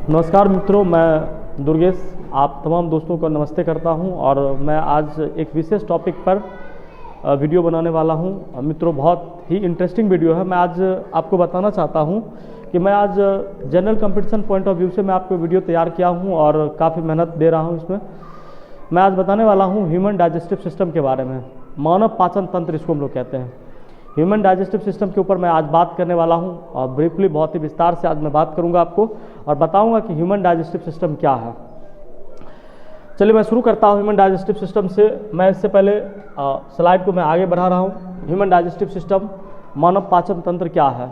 नमस्कार मित्रों, मैं दुर्गेश आप तमाम दोस्तों को नमस्ते करता हूं और मैं आज एक विशेष टॉपिक पर वीडियो बनाने वाला हूं। मित्रों, बहुत ही इंटरेस्टिंग वीडियो है। मैं आज आपको बताना चाहता हूं कि मैं आज general competition point of view से मैं आपको वीडियो तैयार किया हूं और काफ़ी मेहनत दे रहा हूं इसमें। मैं आज बताने वाला हूं ह्यूमन डाइजेस्टिव सिस्टम के बारे में। मानव पाचन तंत्र इसको हम लोग कहते हैं। ह्यूमन डाइजेस्टिव सिस्टम के ऊपर मैं आज बात करने वाला हूं और ब्रीफली बहुत ही विस्तार से आज मैं बात करूंगा आपको और बताऊंगा कि ह्यूमन डाइजेस्टिव सिस्टम क्या है। चलिए मैं शुरू करता हूं ह्यूमन डाइजेस्टिव सिस्टम से। मैं इससे पहले स्लाइड को मैं आगे बढ़ा रहा हूं। ह्यूमन डाइजेस्टिव सिस्टम, मानव पाचन तंत्र क्या है।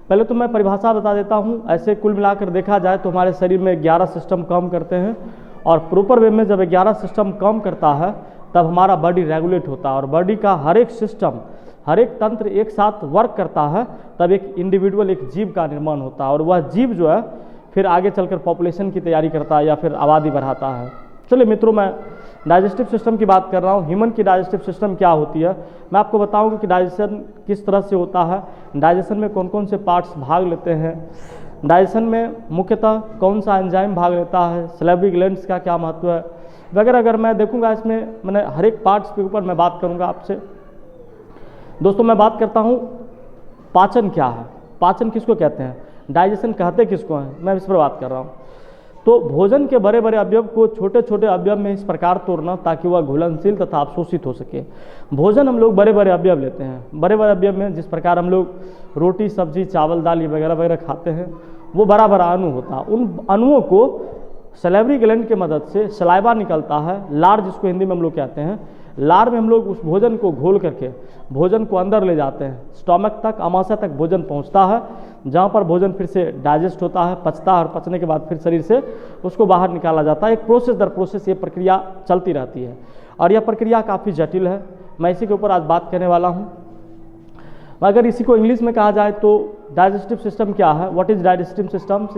पहले तो मैं परिभाषा बता देता हूं। ऐसे कुल मिलाकर देखा जाए तो हमारे शरीर में 11 सिस्टम काम करते हैं और प्रॉपर वे में जब 11 सिस्टम काम करता है तब हमारा बॉडी रेगुलेट होता है और बॉडी का हर एक सिस्टम, हर एक तंत्र एक साथ वर्क करता है, तब एक इंडिविजुअल, एक जीव का निर्माण होता है और वह जीव जो है फिर आगे चलकर पॉपुलेशन की तैयारी करता है या फिर आबादी बढ़ाता है। चलिए मित्रों, मैं डाइजेस्टिव सिस्टम की बात कर रहा हूँ। ह्यूमन की डाइजेस्टिव सिस्टम क्या होती है, मैं आपको बताऊँगा कि डाइजेशन किस तरह से होता है, डाइजेशन में कौन कौन से पार्ट्स भाग लेते हैं, डाइजेशन में मुख्यतः कौन सा एंजाइम भाग लेता है, सैलिवरी ग्लैंड्स का क्या महत्व है वगैरह। अगर मैं देखूँगा इसमें मैंने हर एक पार्ट्स के ऊपर मैं बात करूँगा आपसे। दोस्तों, मैं बात करता हूँ पाचन क्या है, पाचन किसको कहते हैं, डाइजेशन कहते किसको हैं, मैं इस पर बात कर रहा हूँ। तो भोजन के बड़े बड़े अवयव को छोटे छोटे अवयव में इस प्रकार तोड़ना ताकि वह घुलनशील तथा अवशोषित हो सके। भोजन हम लोग बड़े बड़े अवयव लेते हैं। बड़े बड़े अवयव में जिस प्रकार हम लोग रोटी, सब्जी, चावल, दाल वगैरह वगैरह खाते हैं, वो बड़ा बड़ा अणु होता है। उन अणुओं को सैलिवरी ग्लैंड की मदद से सलाइवा निकलता है, लार जिसको हिंदी में हम लोग कहते हैं। लार में हम लोग उस भोजन को घोल करके भोजन को अंदर ले जाते हैं। स्टमक तक, आमाशय तक भोजन पहुंचता है, जहां पर भोजन फिर से डाइजेस्ट होता है, पचता है और पचने के बाद फिर शरीर से उसको बाहर निकाला जाता है। एक प्रोसेस दर प्रोसेस ये प्रक्रिया चलती रहती है और यह प्रक्रिया काफ़ी जटिल है। मैं इसी के ऊपर आज बात करने वाला हूँ। अगर इसी को इंग्लिश में कहा जाए तो डाइजेस्टिव सिस्टम क्या है, what is digestive system.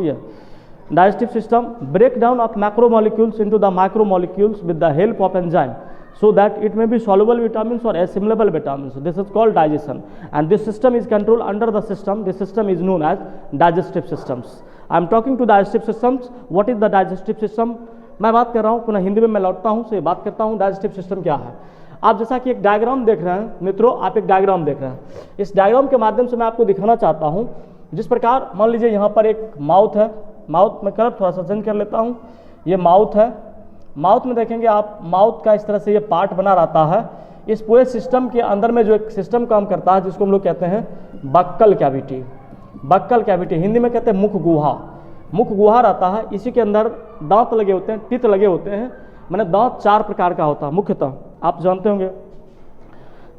Digestive system breakdown of macromolecules into the micromolecules with the help of enzyme so that it may be soluble vitamins or assimilable vitamins. This is called digestion and this system is controlled under the system. This system is known as digestive systems. I am talking to digestive systems. What is the digestive system? मैं बात कर रहा हूँ, पुनः हिंदी में मैं लौटता हूँ से बात करता हूँ डाइजेस्टिव सिस्टम क्या है। आप जैसा कि एक डायग्राम देख रहे हैं मित्रों, आप एक डायग्राम देख रहे हैं। इस डायग्राम के माध्यम से मैं आपको दिखाना चाहता हूँ। जिस प्रकार मान लीजिए यहाँ पर एक माउथ है, माउथ में कलर थोड़ा सा चेंज कर लेता हूँ। ये माउथ है। माउथ में देखेंगे आप, माउथ का इस तरह से ये पार्ट बना रहता है। इस पूरे सिस्टम के अंदर में जो एक सिस्टम काम करता है जिसको हम लोग कहते हैं buccal cavity. Buccal cavity Hindi में कहते हैं मुख गुहा। मुख गुहा रहता है, इसी के अंदर दांत लगे होते हैं, टीथ लगे होते हैं। मैंने दांत 4 प्रकार का होता है मुख्यतः, आप जानते होंगे।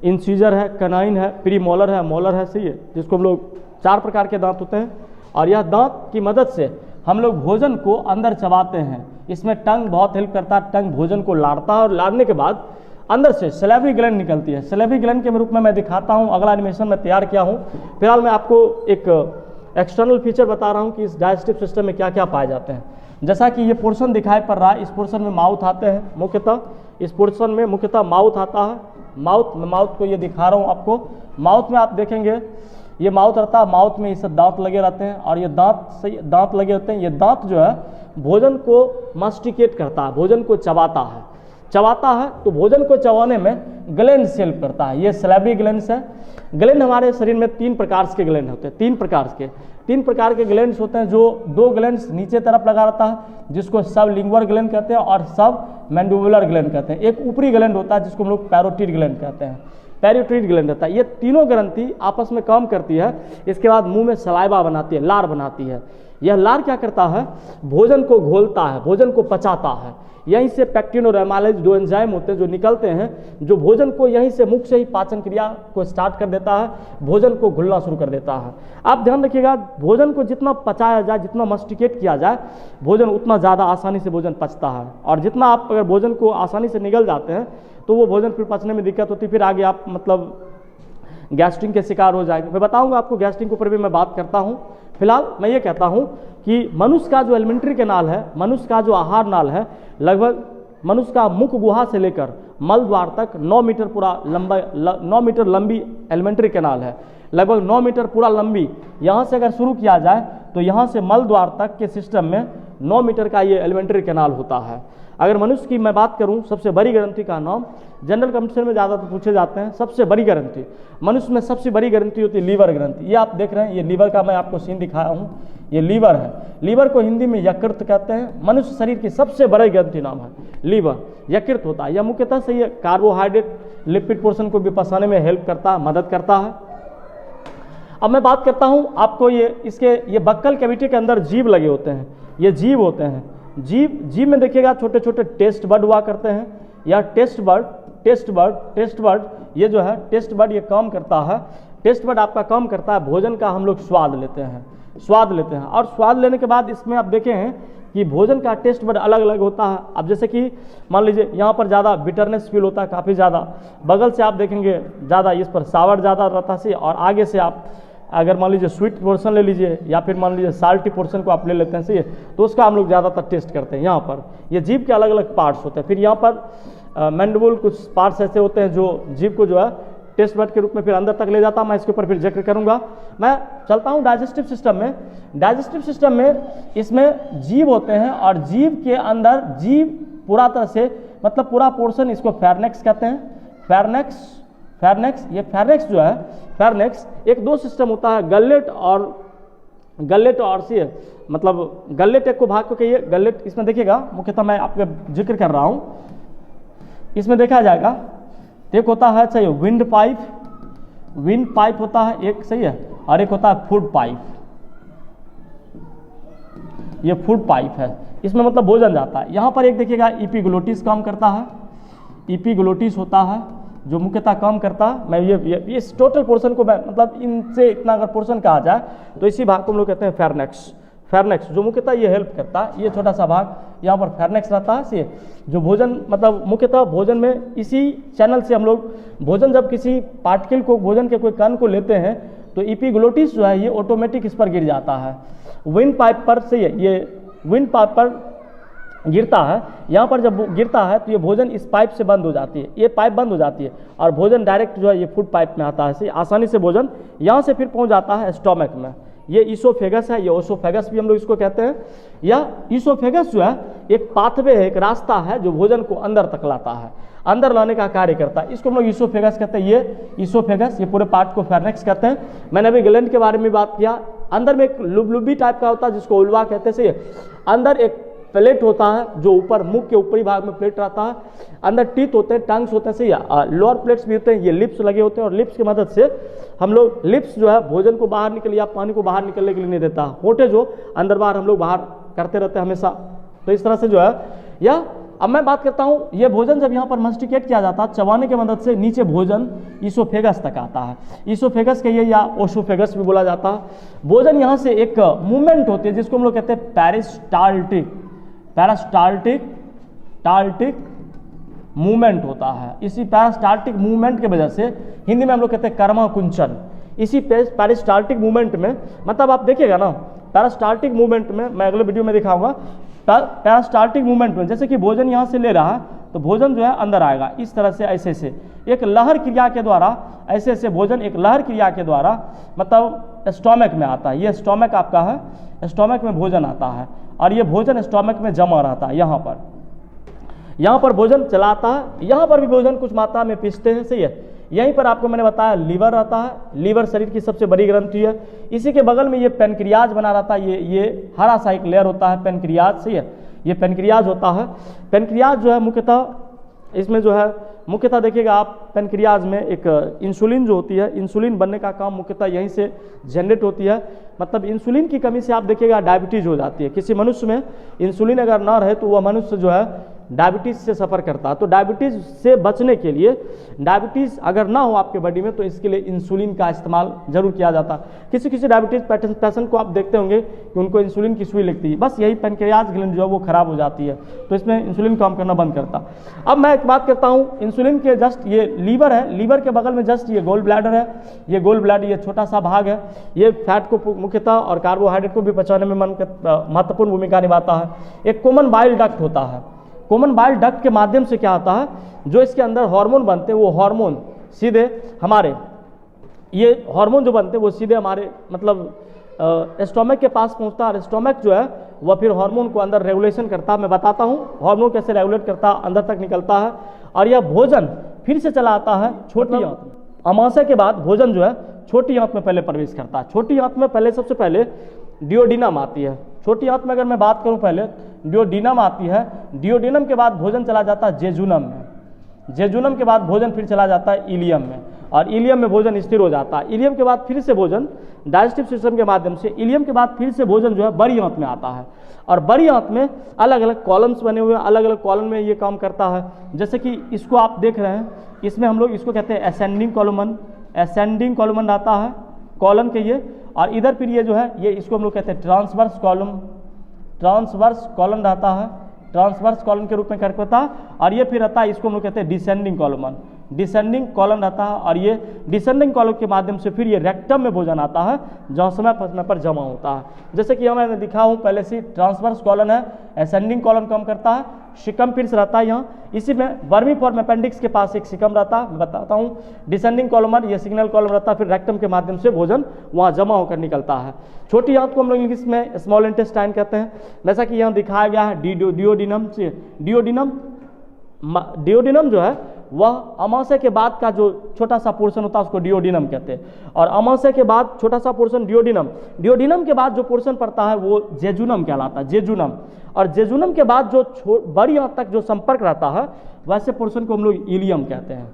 इंसीजर है, कनाइन है, प्रीमोलर है, मोलर है, सही है, जिसको हम लोग 4 प्रकार के दांत होते हैं और यह दांत की मदद से हम लोग भोजन को अंदर चबाते हैं। इसमें टंग बहुत हेल्प करता है। टंग भोजन को लाड़ता है और लाड़ने के बाद अंदर से सैलिवरी ग्लैंड निकलती है। सैलिवरी ग्लैंड के रूप में मैं दिखाता हूं, अगला एनिमेशन में तैयार किया हूं। फिलहाल मैं आपको एक एक्सटर्नल फीचर बता रहा हूं कि इस डाइजेस्टिव सिस्टम में क्या क्या पाए जाते हैं। जैसा कि ये पोर्शन दिखाई पड़ रहा है, इस पोर्शन में माउथ आते हैं मुख्यतः। इस पोर्शन में मुख्यतः माउथ आता है। माउथ को ये दिखा रहा हूँ आपको। माउथ में आप देखेंगे ये माउथ रहता है, माउथ में इसे दांत लगे रहते हैं और ये दांत लगे होते हैं। ये दांत जो है भोजन को मास्टिकेट करता है, भोजन को चबाता है तो भोजन को चबाने में ग्लैंड हेल्प करता है। ये सैलिवरी ग्लैंड्स है। ग्लैंड हमारे शरीर में 3 प्रकार के ग्लैंड होते हैं। 3 प्रकार के ग्लैंड्स होते हैं। जो 2 ग्लैंड्स नीचे तरफ लगा रहता है जिसको सब लिंगुअल ग्लैंड कहते हैं और सब मैंडिबुलर ग्लैंड कहते हैं। एक ऊपरी ग्लैंड होता है जिसको हम लोग पैरोटिड ग्लैंड कहते हैं। पैरोटिड ग्लैंड रहता है। ये तीनों ग्रंथि आपस में काम करती है। इसके बाद मुंह में सलाइवा बनाती है, लार बनाती है। यह लार क्या करता है, भोजन को घोलता है, भोजन को पचाता है। यहीं से पैक्टिन और एमाइलेज 2 एंजाइम होते हैं जो निकलते हैं, जो भोजन को यहीं से मुख से ही पाचन क्रिया को स्टार्ट कर देता है, भोजन को घुलना शुरू कर देता है। आप ध्यान रखिएगा, भोजन को जितना पचाया जाए, जितना मास्टिकेट किया जाए, भोजन उतना ज़्यादा आसानी से भोजन पचता है। और जितना आप अगर भोजन को आसानी से निगल जाते हैं तो वो भोजन फिर पचने में दिक्कत होती है, फिर आगे आप मतलब गैस्ट्रिक के शिकार हो जाएंगे। मैं बताऊंगा आपको, गैस्ट्रिक के ऊपर भी मैं बात करता हूं। फिलहाल मैं ये कहता हूं कि मनुष्य का जो एलिमेंट्री कैनाल है, मनुष्य का जो आहार नाल है, लगभग मनुष्य का मुख गुहा से लेकर मल द्वार तक 9 मीटर पूरा लंबा 9 मीटर लंबी एलिमेंट्री कैनाल है। लगभग 9 मीटर पूरा लंबी। यहाँ से अगर शुरू किया जाए तो यहाँ से मल द्वार तक के सिस्टम में 9 मीटर का ये एलिमेंट्री कैनाल होता है। अगर मनुष्य की मैं बात करूं, सबसे बड़ी ग्रंथि का नाम जनरल कंपटीशन में ज़्यादा तो पूछे जाते हैं, सबसे बड़ी ग्रंथि मनुष्य में सबसे बड़ी ग्रंथि होती है लीवर ग्रंथि। ये आप देख रहे हैं, ये लीवर का मैं आपको सीन दिखाया हूँ, ये लीवर है। लीवर को हिंदी में यकृत कहते हैं। मनुष्य शरीर की सबसे बड़ी ग्रंथि नाम है लीवर, यकृत होता है। यह मुख्यतः से ये कार्बोहाइड्रेट लिपिड पोर्शन को भी पचाने में हेल्प करता है, मदद करता है। अब मैं बात करता हूँ आपको ये बक्कल कैविटी के अंदर जीव लगे होते हैं, ये जीव होते हैं। जीव में देखिएगा छोटे छोटे टेस्ट बर्ड हुआ करते हैं, या टेस्ट बर्ड ये जो है टेस्ट बर्ड ये काम करता है। टेस्ट बर्ड आपका काम करता है, भोजन का हम लोग स्वाद लेते हैं और स्वाद लेने के बाद इसमें आप देखे हैं कि भोजन का टेस्ट बर्ड अलग अलग होता है। अब जैसे कि मान लीजिए यहाँ पर ज़्यादा बिटरनेस फील होता है, काफ़ी ज़्यादा। बगल से आप देखेंगे ज़्यादा इस पर सावर ज़्यादा रहता है, और आगे से आप अगर मान लीजिए स्वीट पोर्शन ले लीजिए या फिर मान लीजिए साल्टी पोर्शन को आप ले लेते हैं, सही है, तो उसका हम लोग ज़्यादातर टेस्ट करते हैं। यहाँ पर ये जीभ के अलग अलग पार्ट्स होते हैं। फिर यहाँ पर मैंडिबल कुछ पार्ट्स ऐसे होते हैं जो जीभ को जो है टेस्ट बर्ड के रूप में फिर अंदर तक ले जाता है। मैं इसके ऊपर फिर जिक्र करूँगा। मैं चलता हूँ डाइजेस्टिव सिस्टम में। डाइजेस्टिव सिस्टम में इसमें जीव होते हैं, और जीव के अंदर जीव पूरा तरह से मतलब पूरा पोर्शन इसको फेरनेक्स कहते हैं। फेरनेक्स ये फेरनेक्स जो है, फेरनेक्स एक दो सिस्टम होता है, गलेट और सी मतलब गलेट एक को भाग को कहिए गलेट। इसमें देखिएगा मुख्यतः मैं आपका जिक्र कर रहा हूँ, इसमें देखा जाएगा एक होता है सही विंड पाइप होता है एक, सही है, और एक होता है फूड पाइप। ये फूड पाइप है, इसमें मतलब भोजन जाता है। यहाँ पर एक देखिएगा इपीग्लोटिस काम करता है, इपीग्लोटिस होता है जो मुख्यतः काम करता है। मैं ये इस टोटल पोर्शन को मैं मतलब इनसे इतना अगर पोर्शन कहा जाए तो इसी भाग को हम लोग कहते हैं फेरनेक्स जो मुख्यतः ये हेल्प करता है। ये छोटा सा भाग यहाँ पर फेरनेक्स रहता है, से जो भोजन मतलब मुख्यतः भोजन में इसी चैनल से हम लोग भोजन जब किसी पार्टिकल को भोजन के कोई कण को लेते हैं तो इपीग्लोटिस जो है ये ऑटोमेटिक इस पर गिर जाता है। विंड पाइप पर से ये विंड पाइप पर गिरता है। यहाँ पर जब गिरता है तो ये भोजन इस पाइप से बंद हो जाती है, ये पाइप बंद हो जाती है और भोजन डायरेक्ट जो है ये फूड पाइप में आता है। आसानी से भोजन यहाँ से फिर पहुँच जाता है स्टोमक में। ये ईसोफेगस है, ये ओसोफेगस भी हम लोग इसको कहते हैं। या ईसोफेगस जो है एक पाथवे है, एक रास्ता है जो भोजन को अंदर तक लाता है, अंदर लाने का कार्य करता है। इसको हम लोग ईसोफेगस कहते हैं। ये ईसोफेगस, ये पूरे पार्ट को फेरनेक्स कहते हैं। मैंने अभी ग्लैंड के बारे में बात किया। अंदर में एक लुबलुबी टाइप का होता है जिसको उल्वा कहते हैं। अंदर एक प्लेट होता है जो ऊपर मुख के ऊपरी भाग में प्लेट रहता है। अंदर टीथ होते हैं, टंग्स होते हैं, सही है। लोअर प्लेट्स भी होते हैं, ये लिप्स लगे होते हैं और लिप्स की मदद से हम लोग लिप्स जो है भोजन को बाहर निकल या पानी को बाहर निकलने के लिए नहीं देता। होठे जो अंदर बाहर हम लोग बाहर करते रहते हैं हमेशा। तो इस तरह से जो है या अब मैं बात करता हूँ, ये भोजन जब यहाँ पर मास्टिकेट किया जाता है चबाने की मदद से नीचे भोजन ईसोफेगस तक आता है। ईसोफेगस कहिए या ओसोफेगस भी बोला जाता है। भोजन यहाँ से एक मूवमेंट होती है जिसको हम लोग कहते हैं पैरास्टाल्टिक मूवमेंट होता है। इसी पैरास्टाल्टिक मूवमेंट की वजह से हिंदी में हम लोग कहते हैं कर्माकुंचन। इसी पैरास्टाल्टिक मूवमेंट में मतलब आप देखिएगा ना, पैरास्टाल्टिक मूवमेंट में मैं अगले वीडियो में दिखाऊंगा। पैरास्टाल्टिक मूवमेंट में जैसे कि भोजन यहाँ से ले रहा है तो भोजन जो है अंदर आएगा इस तरह से, ऐसे से एक लहर क्रिया के द्वारा, ऐसे ऐसे भोजन एक लहर क्रिया के द्वारा मतलब स्टोमक में आता है। ये स्टोमक आपका है, स्टोमक में भोजन आता है और ये भोजन स्टोमक में जमा रहता है। यहाँ पर भोजन चलाता है, यहाँ पर भी भोजन कुछ मात्रा में पीसते हैं, सही है। यहीं पर आपको मैंने बताया लीवर रहता है। लीवर शरीर की सबसे बड़ी ग्रंथि है। इसी के बगल में ये पेनक्रियाज बना रहता है। ये हरा सा एक लेयर होता है पेनक्रियाज, सही है। ये पेनक्रियाज होता है। पेनक्रियाज जो है मुख्यतः इसमें जो है मुख्यतः देखिएगा आप पेनक्रियाज में एक इंसुलिन जो होती है, इंसुलिन बनने का काम मुख्यतः यहीं से जनरेट होती है। मतलब इंसुलिन की कमी से आप देखिएगा डायबिटीज हो जाती है। किसी मनुष्य में इंसुलिन अगर ना रहे तो वह मनुष्य जो है डायबिटीज से सफ़र करता है। तो डायबिटीज से बचने के लिए, डायबिटीज अगर ना हो आपके बॉडी में तो इसके लिए इंसुलिन का इस्तेमाल जरूर किया जाता है। किसी डायबिटीज पेशेंट को आप देखते होंगे कि उनको इंसुलिन की सुई लगती है, बस यही पेनक्रियाज ग्लैंड जो है वो खराब हो जाती है तो इसमें इंसुलिन काम करना बंद करता। अब मैं एक बात करता हूँ, इंसुलिन के जस्ट ये लीवर है, लीवर के बगल में जस्ट ये गोल ब्लैडर है। ये गोल ब्लैडर ये छोटा सा भाग है, ये फैट को मुख्यतः और कार्बोहाइड्रेट को भी पचाने में महत्वपूर्ण भूमिका निभाता है। एक कॉमन बाइल डक्ट होता है। कॉमन बाइल डक्ट के माध्यम से क्या होता है, जो इसके अंदर हार्मोन बनते हैं वो हार्मोन सीधे हमारे, ये हार्मोन जो बनते हैं वो सीधे हमारे मतलब स्टोमक के पास पहुंचता है और स्टोमक जो है वह फिर हार्मोन को अंदर रेगुलेशन करता है। मैं बताता हूं हार्मोन कैसे रेगुलेट करता है, अंदर तक निकलता है और यह भोजन फिर से चला आता है छोटी आंत में। अमाशय के बाद भोजन जो है छोटी आंत में पहले प्रवेश करता है। छोटी आंत में पहले सबसे पहले डियोडिनम आती है। छोटी आंत में अगर मैं बात करूं पहले डियोडिनम आती है। डियोडिनम के बाद भोजन चला जाता है जेजुनम में। जेजुनम के बाद भोजन फिर चला जाता है इलियम में और इलियम में भोजन स्थिर हो जाता है। इलियम के बाद फिर से भोजन डाइजेस्टिव सिस्टम के माध्यम से, इलियम के बाद फिर से भोजन जो है बड़ी आंत में आता है और बड़ी आंत में अलग अलग कॉलम्स बने हुए हैं, अलग अलग कॉलम में ये काम करता है। जैसे कि इसको आप देख रहे हैं, इसमें हम लोग इसको कहते हैं असेंडिंग कॉलमन आता है कॉलम के ये, और इधर फिर ये जो है ये इसको हम लोग कहते हैं ट्रांसवर्स कॉलम रहता है, ट्रांसवर्स कॉलम के रूप में कार्य करता है। और ये फिर रहता है, इसको हम लोग कहते हैं डिसेंडिंग कॉलम रहता है और ये डिसेंडिंग कॉलम के माध्यम से फिर ये रेक्टम में भोजन आता है जहाँ समय पर जमा होता है। जैसे कि मैंने दिखा हूँ पहले से, ट्रांसवर्स कॉलम है, असेंडिंग कॉलम काम करता है, शिकम फिर से रहता है यहाँ, इसी में वर्मीफॉर्म अपेंडिक्स के पास एक शिकम रहता है, मैं बताता हूँ। डिसेंडिंग कॉलम ये सिग्नल कॉलम रहता है, फिर रेक्टम के माध्यम से भोजन वहाँ जमा होकर निकलता है। छोटी आंत को हम लोग इंग्लिश में स्मॉल इंटेस्टाइन कहते हैं। जैसा कि यहाँ दिखाया गया है डियोडिनम से, डियोडिनम जो है वह अमाशय के बाद का जो छोटा सा पोर्शन होता है उसको डियोडिनम कहते हैं, और अमाशय के बाद छोटा सा पोर्शन डियोडिनम के बाद जो पोर्शन पड़ता है वो जेजुनम कहलाता है, जेजुनम। और जेजुनम के बाद जो बड़ी आंत तक जो संपर्क रहता है वैसे पोर्शन को हम लोग इलियम कहते हैं।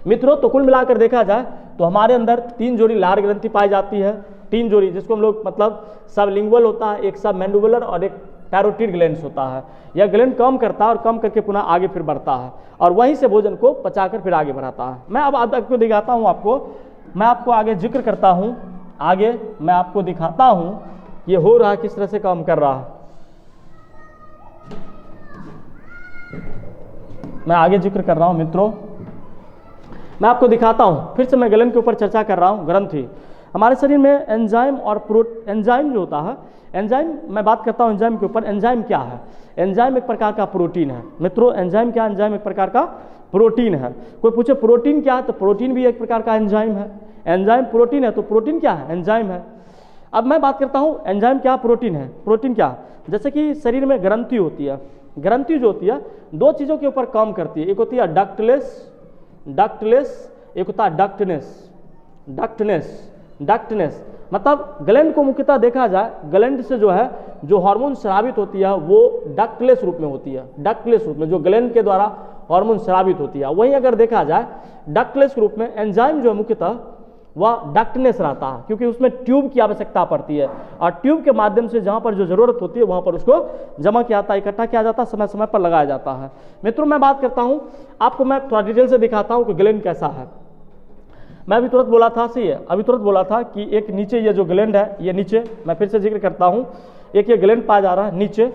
मित्रों, तो कुल मिलाकर देखा जाए तो हमारे अंदर 3 जोड़ी लार ग्रंथि पाई जाती है, 3 जोड़ी, जिसको हम लोग मतलब सब लिंगुअल होता है, एक सब मैंडिबुलर और एक पैरोटिड ग्लैंड्स होता है। यह ग्लैंड कम करता है और कम करके पुनः आगे फिर बढ़ता है और वहीं से भोजन को पचाकर फिर आगे बढ़ाता है। मैं अब आपको दिखाता हूँ, मैं आपको आगे जिक्र करता हूँ, आगे मैं आपको दिखाता हूँ ये हो रहा है किस तरह से काम कर रहा है। मैं आगे जिक्र कर रहा हूँ मित्रों, मैं आपको दिखाता हूँ। फिर से मैं ग्लैंड के ऊपर चर्चा कर रहा हूँ। ग्रंथि हमारे शरीर में एंजाइम और एंजाइम जो होता है, एंजाइम मैं बात करता हूँ एंजाइम के ऊपर। एंजाइम क्या है? एंजाइम एक प्रकार का प्रोटीन है मित्रों। एंजाइम क्या? एंजाइम एक प्रकार का प्रोटीन है। कोई पूछे प्रोटीन क्या है, तो प्रोटीन भी एक प्रकार का एंजाइम है। एंजाइम प्रोटीन है तो प्रोटीन क्या है? एंजाइम है। अब मैं बात करता हूँ एंजाइम क्या, प्रोटीन है। प्रोटीन क्या? जैसे कि शरीर में ग्रंथि होती है, ग्रंथि जो होती है 2 चीज़ों के ऊपर काम करती है। एक होती है डक्टलेस, एक होता है डक्टनेस। मतलब ग्लैंड को मुख्यतः देखा जाए, ग्लैंड से जो है जो हार्मोन स्रावित होती है वो डक्टलेस रूप में होती है, डक्टलेस रूप में जो ग्लैंड के द्वारा हार्मोन स्रावित होती है। वहीं अगर देखा जाए डक्टलेस रूप में एंजाइम जो है मुख्यतः वह डक्टनेस रहता है, क्योंकि उसमें ट्यूब की आवश्यकता पड़ती है और ट्यूब के माध्यम से जहाँ पर जो जरूरत होती है वहाँ पर उसको जमा किया जाता है, इकट्ठा किया जाता है, समय समय पर लगाया जाता है। मित्रों, मैं बात करता हूँ, आपको मैं थोड़ा डिटेल से दिखाता हूँ कि ग्लैंड कैसा है। मैं अभी तुरंत बोला था, सही है, अभी तुरंत बोला था कि एक नीचे ये जो ग्लैंड है, ये नीचे, मैं फिर से जिक्र करता हूँ, एक ये ग्लैंड पाया जा रहा है नीचे,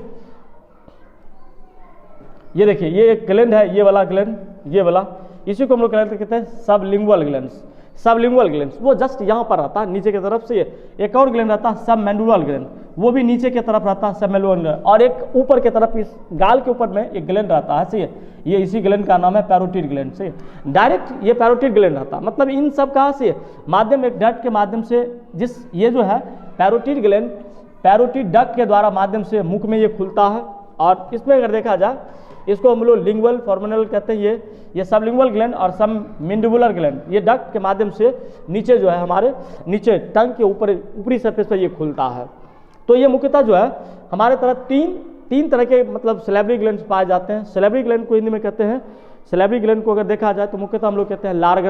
ये देखिए ये एक ग्लैंड है, ये वाला ग्लैंड, ये वाला, इसी को हम लोग कहते हैं सबलिंगुअल ग्लैंड्स। वो जस्ट यहाँ पर रहता है नीचे की तरफ से। एक और ग्लैंड रहता है सबमैंडिबुलर ग्लैंड, वो भी नीचे की तरफ रहता है सबमैंडिबुलर ग्लैंड। और एक ऊपर की तरफ इस गाल के ऊपर में एक ग्लैंड रहता है, सही है, ये इसी ग्लैंड का नाम है पैरोटिड ग्लैंड। सही, डायरेक्ट ये पैरोटिड ग्लैंड रहता है। मतलब इन सब कहाँ से माध्यम, एक डक्ट के माध्यम से, जिस ये जो है पैरोटिड ग्लैंड, पैरोटिड डक्ट के द्वारा माध्यम से मुख में ये खुलता है। और इसमें अगर देखा जाए इसको हम लोग लिंगुअल फॉर्मिनल कहते हैं। ये सबलिंगुअल ग्लैंड और सबमैंडिबुलर ग्लैंड, ये डक्ट के माध्यम से नीचे जो है हमारे नीचे टंग के ऊपर ऊपरी सरफेस पर ये खुलता है। तो ये मुख्यतः जो है हमारे तरफ तीन तरह के मतलब सैलिवरी ग्लैंड्स पाए जाते हैं। सैलिवरी ग्लैंड को हिंदी में कहते हैं, सैलिवरी ग्लैंड को अगर देखा जाए तो मुख्यतः हम लोग कहते हैं लार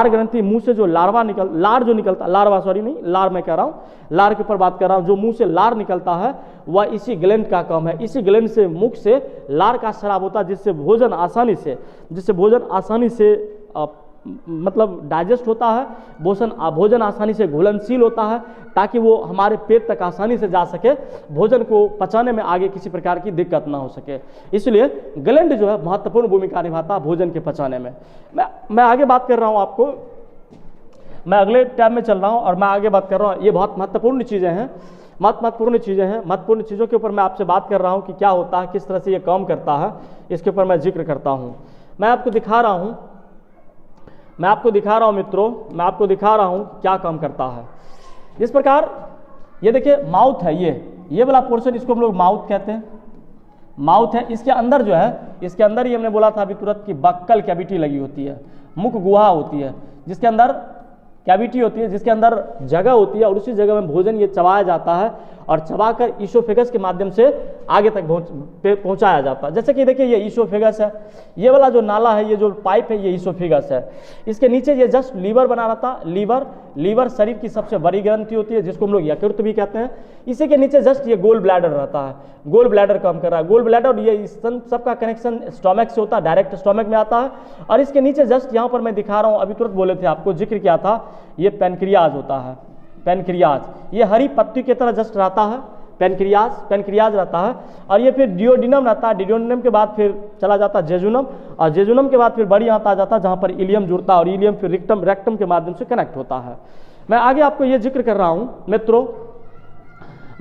ग्रंथि। मुंह से जो लार मैं कह रहा हूँ, लार के ऊपर बात कर रहा हूँ, जो मुंह से लार निकलता है वह इसी ग्लैंड का काम है। इसी ग्लैंड से मुख से लार का स्राव होता है, जिससे भोजन आसानी से मतलब डाइजेस्ट होता है, भोजन आसानी से घुलनशील होता है, ताकि वो हमारे पेट तक आसानी से जा सके, भोजन को पचाने में आगे किसी प्रकार की दिक्कत ना हो सके। इसलिए ग्लैंड जो है महत्वपूर्ण भूमिका निभाता है भोजन के पचाने में। मैं आगे बात कर रहा हूँ आपको, मैं अगले टैब में चल रहा हूँ और मैं आगे बात कर रहा हूँ। ये बहुत महत्वपूर्ण चीज़ें हैं, महत्वपूर्ण चीज़ों के ऊपर मैं आपसे बात कर रहा हूँ कि क्या होता है, किस तरह से ये काम करता है, इसके ऊपर मैं जिक्र करता हूँ। मैं आपको दिखा रहा हूँ मित्रों, मैं आपको दिखा रहा हूँ क्या काम करता है। इस प्रकार ये देखिए माउथ है, ये वाला पोर्शन, इसको हम लोग माउथ कहते हैं, माउथ है। इसके अंदर जो है, इसके अंदर ही हमने बोला था अभी तुरंत की बक्कल कैविटी लगी होती है, मुख गुहा होती है, जिसके अंदर कैविटी होती है, जिसके अंदर जगह होती है, और उसी जगह में भोजन ये चबाया जाता है और चबाकर ईसोफेगस के माध्यम से आगे तक पहुंचाया जाता है। जैसे कि देखिए ये ईसोफेगस है, ये वाला जो नाला है, ये जो पाइप है, ये ईसोफेगस है। इसके नीचे ये जस्ट लीवर बना रहता है, लीवर शरीर की सबसे बड़ी ग्रंथि होती है, जिसको हम लोग यकृत भी कहते हैं। इसी के नीचे जस्ट ये गोल ब्लैडर रहता है, गोल ब्लैडर काम कर रहा है, गोल ब्लैडर, ये सबका कनेक्शन स्टोमक से होता है, डायरेक्ट स्टोमक में आता है। और इसके नीचे जस्ट यहाँ पर मैं दिखा रहा हूँ, अभी तुरंत बोले थे आपको, जिक्र किया था, ये पैनक्रियाज होता है, पैनक्रियाज, ये हरी पत्ती की तरह जस्ट रहता है, पैनक्रियाज रहता है। और ये फिर डियोडिनम रहता है, डियोडिनम के बाद फिर चला जाता है जेजुनम, और जेजुनम के बाद फिर बड़ी आंत आ जाता है, जहाँ पर इलियम जुड़ता है, और इलियम फिर रेक्टम के माध्यम से कनेक्ट होता है। मैं आगे आपको ये जिक्र कर रहा हूँ मित्रों,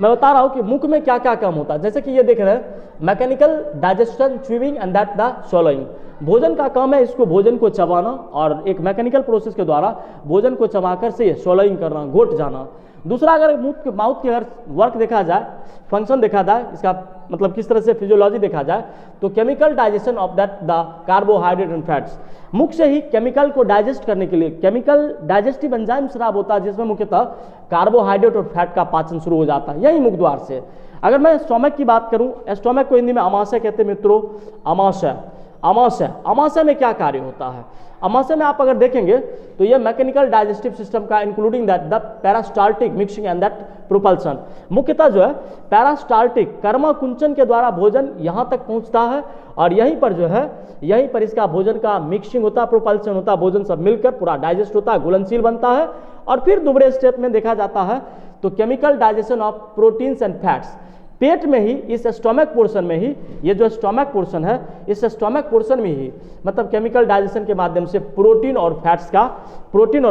मैं बता रहा हूँ कि मुख में क्या क्या काम होता है। जैसे कि ये देख रहे हैं, mechanical digestion, chewing and that the swallowing, भोजन का काम है इसको भोजन को चबाना, और एक मैकेनिकल प्रोसेस के द्वारा भोजन को चबाकर से स्वॉलोइंग करना, घोट जाना। दूसरा, अगर माउथ की अगर वर्क देखा जाए, फंक्शन देखा जाए, इसका मतलब किस तरह से फिजियोलॉजी देखा जाए, तो chemical digestion of that the carbohydrate and fats, मुख से ही केमिकल को डाइजेस्ट करने के लिए केमिकल डाइजेस्टिव एंजाइम स्राव होता है, जिसमें मुख्यतः कार्बोहाइड्रेट और फैट का पाचन शुरू हो जाता है, यही मुख द्वार से। अगर मैं स्टोमक की बात करूं, स्टोमक को हिंदी में अमाशय कहते हैं मित्रों, अमाशय में क्या कार्य होता है? अमाशय में आप अगर देखेंगे तो ये मैकेनिकल डाइजेस्टिव सिस्टम का including that the peristaltic mixing and that propulsion, मुख्यतः जो है पेरास्टाल्टिक कर्मा कुंचन के द्वारा भोजन यहाँ तक पहुँचता है, और यहीं पर जो है, यहीं पर इसका भोजन का मिक्सिंग होता है, प्रोपल्सन होता है, भोजन सब मिलकर पूरा डाइजेस्ट होता है, घुलनशील बनता है। और फिर दूसरे स्टेप में देखा जाता है तो chemical digestion of proteins and fats, पेट में ही, इस स्टोमक पोर्शन में ही, ये जो स्टोमक पोर्शन है, इस स्टोमक पोर्शन में ही मतलब केमिकल डाइजेशन के माध्यम से प्रोटीन और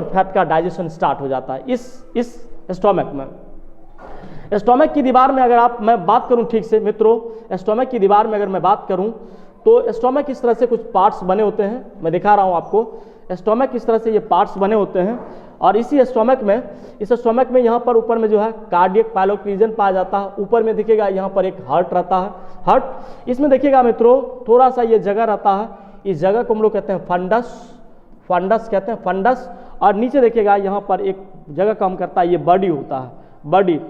फैट का डाइजेशन स्टार्ट हो जाता है इस स्टोमक में। स्टोमक की दीवार में अगर मैं बात करूं ठीक से मित्रों, स्टोमक की दीवार में अगर मैं बात करूं तो स्टोमक इस तरह से कुछ पार्ट्स बने होते हैं, मैं दिखा रहा हूं आपको, स्टोमक इस तरह से ये पार्ट्स बने होते हैं। और इसी स्टोमक में यहाँ पर ऊपर में जो है कार्डियक पायलोक रीजन पाया जाता है, ऊपर में दिखेगा यहाँ पर एक हार्ट रहता है, हार्ट, इसमें देखिएगा मित्रों थोड़ा सा ये जगह रहता है, इस जगह को हम लोग कहते हैं फंडस कहते हैं, फंडस। और नीचे देखिएगा यहाँ पर एक जगह काम करता है, ये बॉडी होता है, बॉडी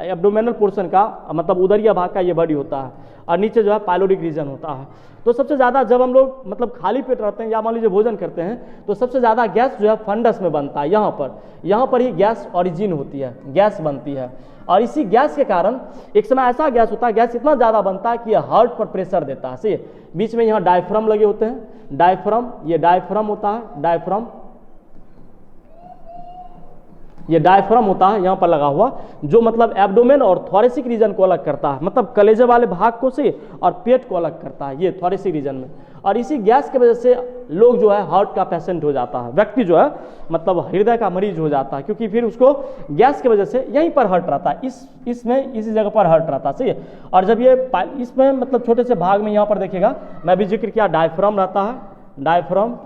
एब्डोमिनल पोर्शन का मतलब उदरिया भाग का ये बॉडी होता है, और नीचे जो है पायलोरिक रीजन होता है। तो सबसे ज़्यादा जब हम लोग मतलब खाली पेट रहते हैं या मान लीजिए भोजन करते हैं तो सबसे ज़्यादा गैस जो है फंडस में बनता है, यहाँ पर ही गैस ओरिजिन होती है, गैस बनती है। और इसी गैस के कारण एक समय ऐसा गैस होता है, गैस इतना ज़्यादा बनता है कि यह हार्ट पर प्रेशर देता है। सही, बीच में यहाँ डायफ्राम लगे होते हैं, डायफ्राम, ये डायफ्राम होता है, डायफ्राम, ये डायफ्राम होता है यहाँ पर लगा हुआ, जो मतलब एब्डोमेन और थोरेसिक रीजन को अलग करता है, मतलब कलेजे वाले भाग को से और पेट को अलग करता है, ये थोरेसिक रीजन में। और इसी गैस की वजह से लोग जो है हार्ट का पेशेंट हो जाता है, व्यक्ति जो है मतलब हृदय का मरीज हो जाता है, क्योंकि फिर उसको गैस की वजह से यहीं पर हार्ट रहता है, इसमें इसी जगह पर हार्ट रहता है। सही है। और जब ये इसमें मतलब छोटे से भाग में यहाँ पर देखिएगा, मैं भी जिक्र किया, डायफ्राम रहता है, डायफ्राम,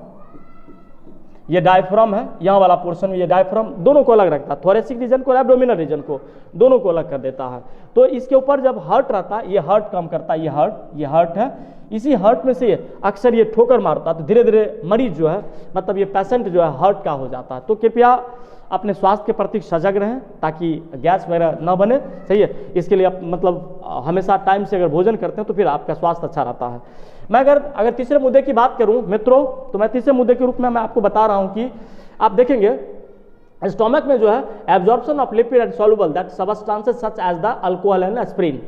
ये डायफ्राम है, यहाँ वाला पोर्शन में ये डायफ्राम दोनों को अलग रखता है, थोरेसिक रीजन को, एब्डोमिनल रीजन को, दोनों को अलग कर देता है। तो इसके ऊपर जब हार्ट रहता है, ये हार्ट काम करता है, ये हार्ट है, इसी हार्ट में से अक्सर ये ठोकर मारता है, तो धीरे धीरे मरीज जो है मतलब ये पेशेंट जो है हार्ट का हो जाता है। तो कृपया अपने स्वास्थ्य के प्रति सजग रहें ताकि गैस वगैरह ना बने। सही है, इसके लिए आप मतलब हमेशा टाइम से अगर भोजन करते हैं तो फिर आपका स्वास्थ्य अच्छा रहता है। मैं अगर तीसरे मुद्दे की बात करूं मित्रों, तो मैं तीसरे मुद्दे के रूप में मैं आपको बता रहा हूं कि आप देखेंगे स्टोमक में जो है absorption of lipid and soluble that substances such as the alcohol and aspirin.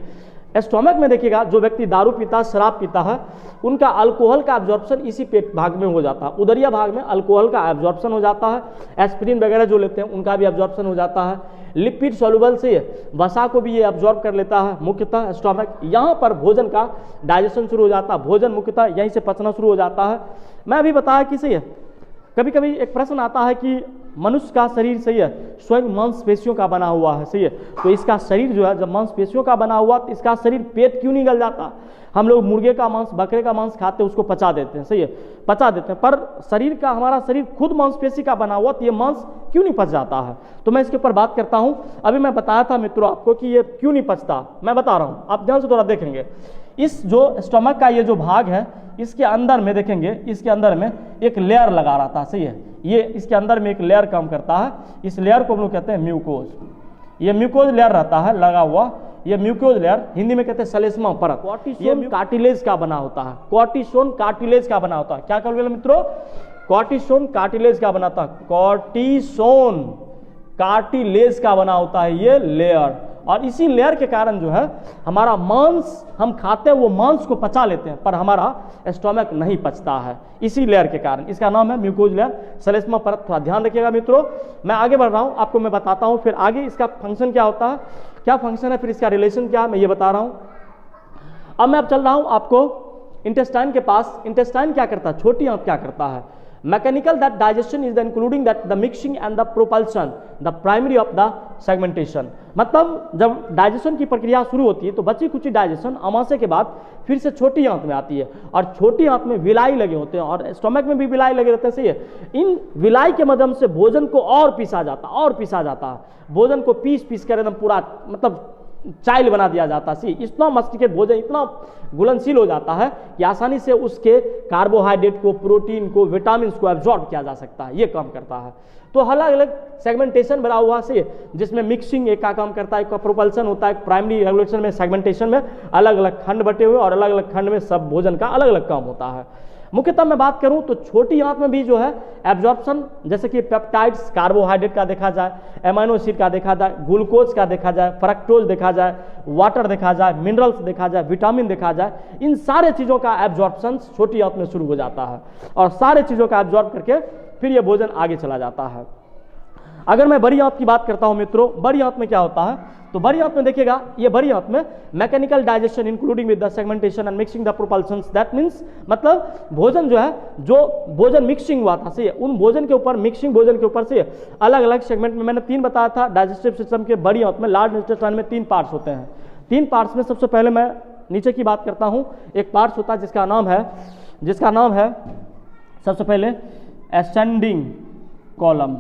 Stomach में देखिएगा जो व्यक्ति दारू पीता, शराब पीता है, उनका अल्कोहल का एब्जॉर्प्शन इसी पेट भाग में हो जाता है, उदरिया भाग में अल्कोहल का एब्जॉर्प्शन हो जाता है, एस्पिरिन वगैरह जो लेते हैं उनका भी एब्जॉर्प्शन हो जाता है, लिपिड सॉल्युबल से वसा को भी ये एब्जॉर्ब कर लेता है मुख्यतः स्टोमक। यहाँ पर भोजन का डाइजेशन शुरू हो जाता है, भोजन मुख्यतः यहीं से पचना शुरू हो जाता है। मैं अभी बताया कि सही है, कभी कभी एक प्रश्न आता है कि मनुष्य का शरीर सही है स्वयं मांसपेशियों का बना हुआ है, सही है, तो इसका शरीर जो है जब मांसपेशियों का बना हुआ तो इसका शरीर पेट क्यों नहीं गल जाता? हम लोग मुर्गे का मांस, बकरे का मांस खाते हैं, उसको पचा देते हैं, सही है, पचा देते हैं, पर शरीर का, हमारा शरीर खुद मांसपेशी का बना हुआ, तो ये मांस क्यों नहीं पच जाता है? तो मैं इसके ऊपर बात करता हूं। अभी मैं बताया था मित्रों आपको कि ये क्यों नहीं पचता, मैं बता रहा हूं, आप ध्यान से थोड़ा देखेंगे। इस जो स्टमक का ये जो भाग है, इसके अंदर में देखेंगे, इसके अंदर में एक लेयर लगा रहता है, सही है, ये इसके अंदर में एक लेयर काम करता है, इस लेयर को हम लोग कहते हैं म्यूकोज। ये म्यूकोज लेयर रहता है लगा हुआ, ये म्यूकोज लेयर हिंदी में कहते हैं सलेस्मा परत। कॉर्टिसोन कार्टिलेज का बना होता है, कॉर्टिसोन कार्टिलेज का बना होता है। क्या कहोगे मित्रों? कॉर्टिसोन कार्टिलेज का बना होता है, कॉर्टिसोन कार्टिलेज का बना होता है ये लेयर। और इसी लेयर के कारण जो है हमारा मांस हम खाते हैं, वो मांस को पचा लेते हैं, पर हमारा स्टोमक नहीं पचता है, इसी लेयर के कारण। इसका नाम है म्यूकोज लेयर, सलेस्मा परत। थोड़ा ध्यान रखिएगा मित्रों, मैं आगे बढ़ रहा हूं, आपको मैं बताता हूं फिर आगे इसका फंक्शन क्या होता है, क्या फंक्शन है, फिर इसका रिलेशन क्या है, मैं ये बता रहा हूं। अब मैं चल रहा हूं आपको इंटेस्टाइन के पास। इंटेस्टाइन क्या करता है, छोटी आंत क्या करता है? Mechanical that digestion is the including that the mixing and the propulsion the primary of the segmentation. मतलब जब डाइजेशन की प्रक्रिया शुरू होती है तो बची कुछ डाइजेशन अमाशय के बाद फिर से छोटी आंत में आती है, और छोटी आंत में विलाई लगे होते हैं और स्टोमक में भी विलाई लगे रहते हैं, सही है। इन विलाई के माध्यम से भोजन को और पीसा जाता है, भोजन को पीस कर एकदम पूरा मतलब चाइल बना दिया जाता है। इतना मस्टिकेट भोजन इतना घुलनशील हो जाता है कि आसानी से उसके कार्बोहाइड्रेट को, प्रोटीन को, विटामिन को एब्जॉर्ब किया जा सकता है, ये काम करता है। तो अलग अलग सेगमेंटेशन बना हुआ से, जिसमें मिक्सिंग एक का काम करता है, एक का प्रोपल्सन होता है, प्राइमरी रेगुलेशन में, सेगमेंटेशन में अलग अलग खंड बटे हुए और अलग अलग खंड में सब भोजन का अलग अलग काम होता है। मुख्यतः मैं बात करूं तो छोटी आंत में भी जो है एब्जॉर्प्शन, जैसे कि पेप्टाइड्स, कार्बोहाइड्रेट का देखा जाए, एमाइनो एसिड का देखा जाए, ग्लूकोज का देखा जाए, फ्रक्टोज देखा जाए, वाटर देखा जाए, मिनरल्स देखा जाए, विटामिन देखा जाए, इन सारे चीज़ों का एब्जॉर्प्शन छोटी आंत में शुरू हो जाता है और सारे चीज़ों का एब्जॉर्ब करके फिर ये भोजन आगे चला जाता है। अगर मैं बड़ी आंत की बात करता हूं मित्रों, बड़ी आंत में क्या होता है, तो बड़ी आंत में देखिएगा, ये बड़ी आंत में mechanical digestion including with the segmentation and mixing the propulsions, that means मतलब भोजन जो है, जो भोजन मिक्सिंग हुआ था, सही है, उन भोजन के ऊपर, मिक्सिंग भोजन के ऊपर से अलग अलग सेगमेंट में, मैंने 3 बताया था डाइजेस्टिव सिस्टम के बड़ी आंत में, लार्ज इंटेस्टाइन में 3 पार्ट्स होते हैं। 3 पार्ट्स में सबसे पहले मैं नीचे की बात करता हूँ। एक पार्ट्स होता है जिसका नाम है सबसे पहले एसेंडिंग कॉलम,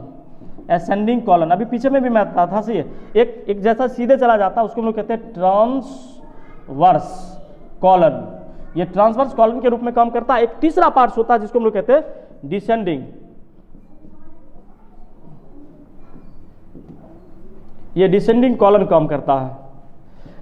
एसेंडिंग कॉलम। अभी पीछे में भी मैं बताया था, सही है, एक जैसा सीधे चला जाता है उसको हम लोग कहते हैं ट्रांसवर्स कॉलम, ये ट्रांसवर्स कॉलम के रूप में काम करता है। एक तीसरा पार्ट होता है जिसको हम लोग कहते हैं डिसेंडिंग, ये डिसेंडिंग कॉलम काम करता है,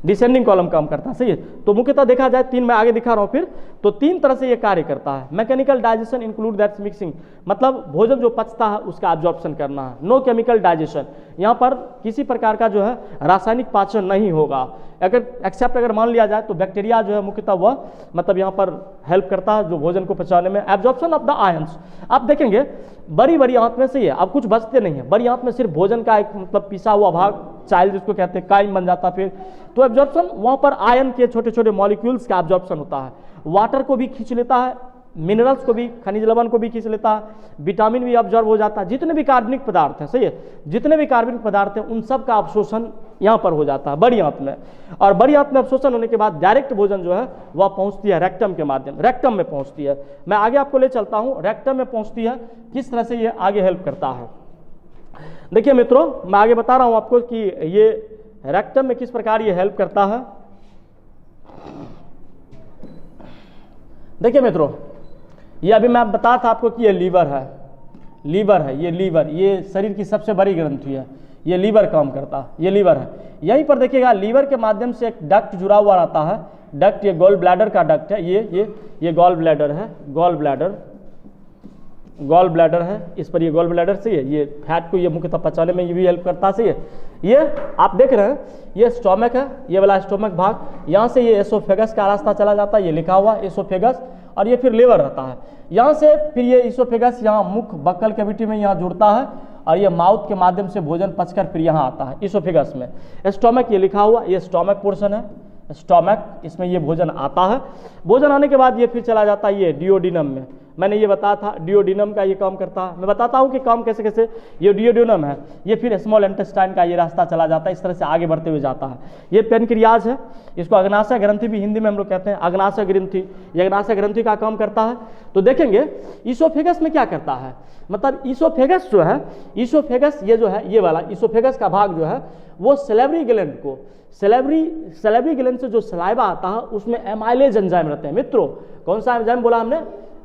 डिसेंडिंग कॉलम काम करता है, सही है। तो मुख्यतः देखा जाए 3 मैं आगे दिखा रहा हूं फिर, तो 3 तरह से ये कार्य करता है। Mechanical digestion include that's mixing, मतलब भोजन जो पचता है उसका एब्जॉर्प्शन करना है। नो केमिकल डाइजेशन, यहाँ पर किसी प्रकार का जो है रासायनिक पाचन नहीं होगा, अगर मान लिया जाए तो बैक्टीरिया जो है मुख्यतः वह मतलब यहाँ पर हेल्प करता है जो भोजन को पचाने में। एब्जॉर्प्शन ऑफ द आयंस, आप देखेंगे बड़ी आंत में सही है, अब कुछ बचते नहीं है, बड़ी आंत में सिर्फ भोजन का एक मतलब पिसा हुआ भाग, चाइल जिसको कहते हैं, काइम बन जाता फिर, तो एब्जॉर्प्शन वहाँ पर आयन के छोटे छोटे मॉलिक्यूल्स का एब्जॉर्प्शन होता है, वाटर को भी खींच लेता है, मिनरल्स को भी, खनिज लवण को भी खींच लेता है, विटामिन भी ऑब्जॉर्व हो जाता है, जितने भी कार्बनिक पदार्थ हैं, सही है, जितने भी कार्बनिक पदार्थ हैं उन सब का अवशोषण यहाँ पर हो जाता है बड़ी आंत में। और बड़ी आंत में अवशोषण होने के बाद डायरेक्ट भोजन जो है वह पहुँचती है रेक्टम के माध्यम, रेक्टम में पहुँचती है। मैं आगे आपको ले चलता हूँ, रेक्टम में पहुँचती है, किस तरह से ये आगे हेल्प करता है। देखिए मित्रों, मैं आगे बता रहा हूँ आपको कि ये रेक्टम में किस प्रकार ये हेल्प करता है। देखिए मित्रों, ये अभी मैं बता था आपको कि ये लीवर है, ये लीवर, ये शरीर की सबसे बड़ी ग्रंथि है, ये लीवर काम करता है, ये लीवर है। यहीं पर देखिएगा लीवर के माध्यम से एक डक्ट जुड़ा हुआ रहता है, डक्ट, ये गॉल ब्लैडर का डक्ट है, ये गॉल ब्लैडर है, गॉल ब्लैडर है, इस पर ये गॉल ब्लैडर से ये फैट को ये मुख्यतः पचाने में ये भी हेल्प करता है, सही है। ये आप देख रहे हैं, ये स्टोमक है, ये वाला स्टोमक भाग, यहाँ से ये एसोफेगस का रास्ता चला जाता है, ये लिखा हुआ एसोफेगस, और ये फिर लीवर रहता है। यहाँ से फिर ये एसोफेगस यहाँ मुख बक्कल कैविटी में यहाँ जुड़ता है, और ये माउथ के माध्यम से भोजन पचकर फिर यहाँ आता है एसोफेगस में। स्टोमक ये लिखा हुआ, ये स्टोमक पोर्शन है, स्टोमक, इसमें ये भोजन आता है। भोजन आने के बाद ये फिर चला जाता है ये डिओडिनम में, मैंने ये बताया था डिओडिनम का ये काम करता है। मैं बताता हूँ कि काम कैसे कैसे। ये डिओडिनम है, ये फिर स्मॉल इंटेस्टाइन का ये रास्ता चला जाता है, इस तरह से आगे बढ़ते हुए जाता है। ये पेनक्रियाज है, इसको अग्नाशय ग्रंथि भी हिंदी में हम लोग कहते हैं, अग्नाशय ग्रंथि। ये अग्नाशय ग्रंथि का काम करता है। तो देखेंगे ईसोफेगस में क्या करता है, मतलब ईसोफेगस जो है, ईसोफेगस ये जो है, ये वाला ईसोफेगस का भाग जो है वो सैलिवरी ग्लैंड को, सैलिवरी ग्लैंड से जो सलाइवा आता है उसमें एमाइलेज एंजाइम रहते हैं। मित्रों कौन सा एंजाइम बोला हमने,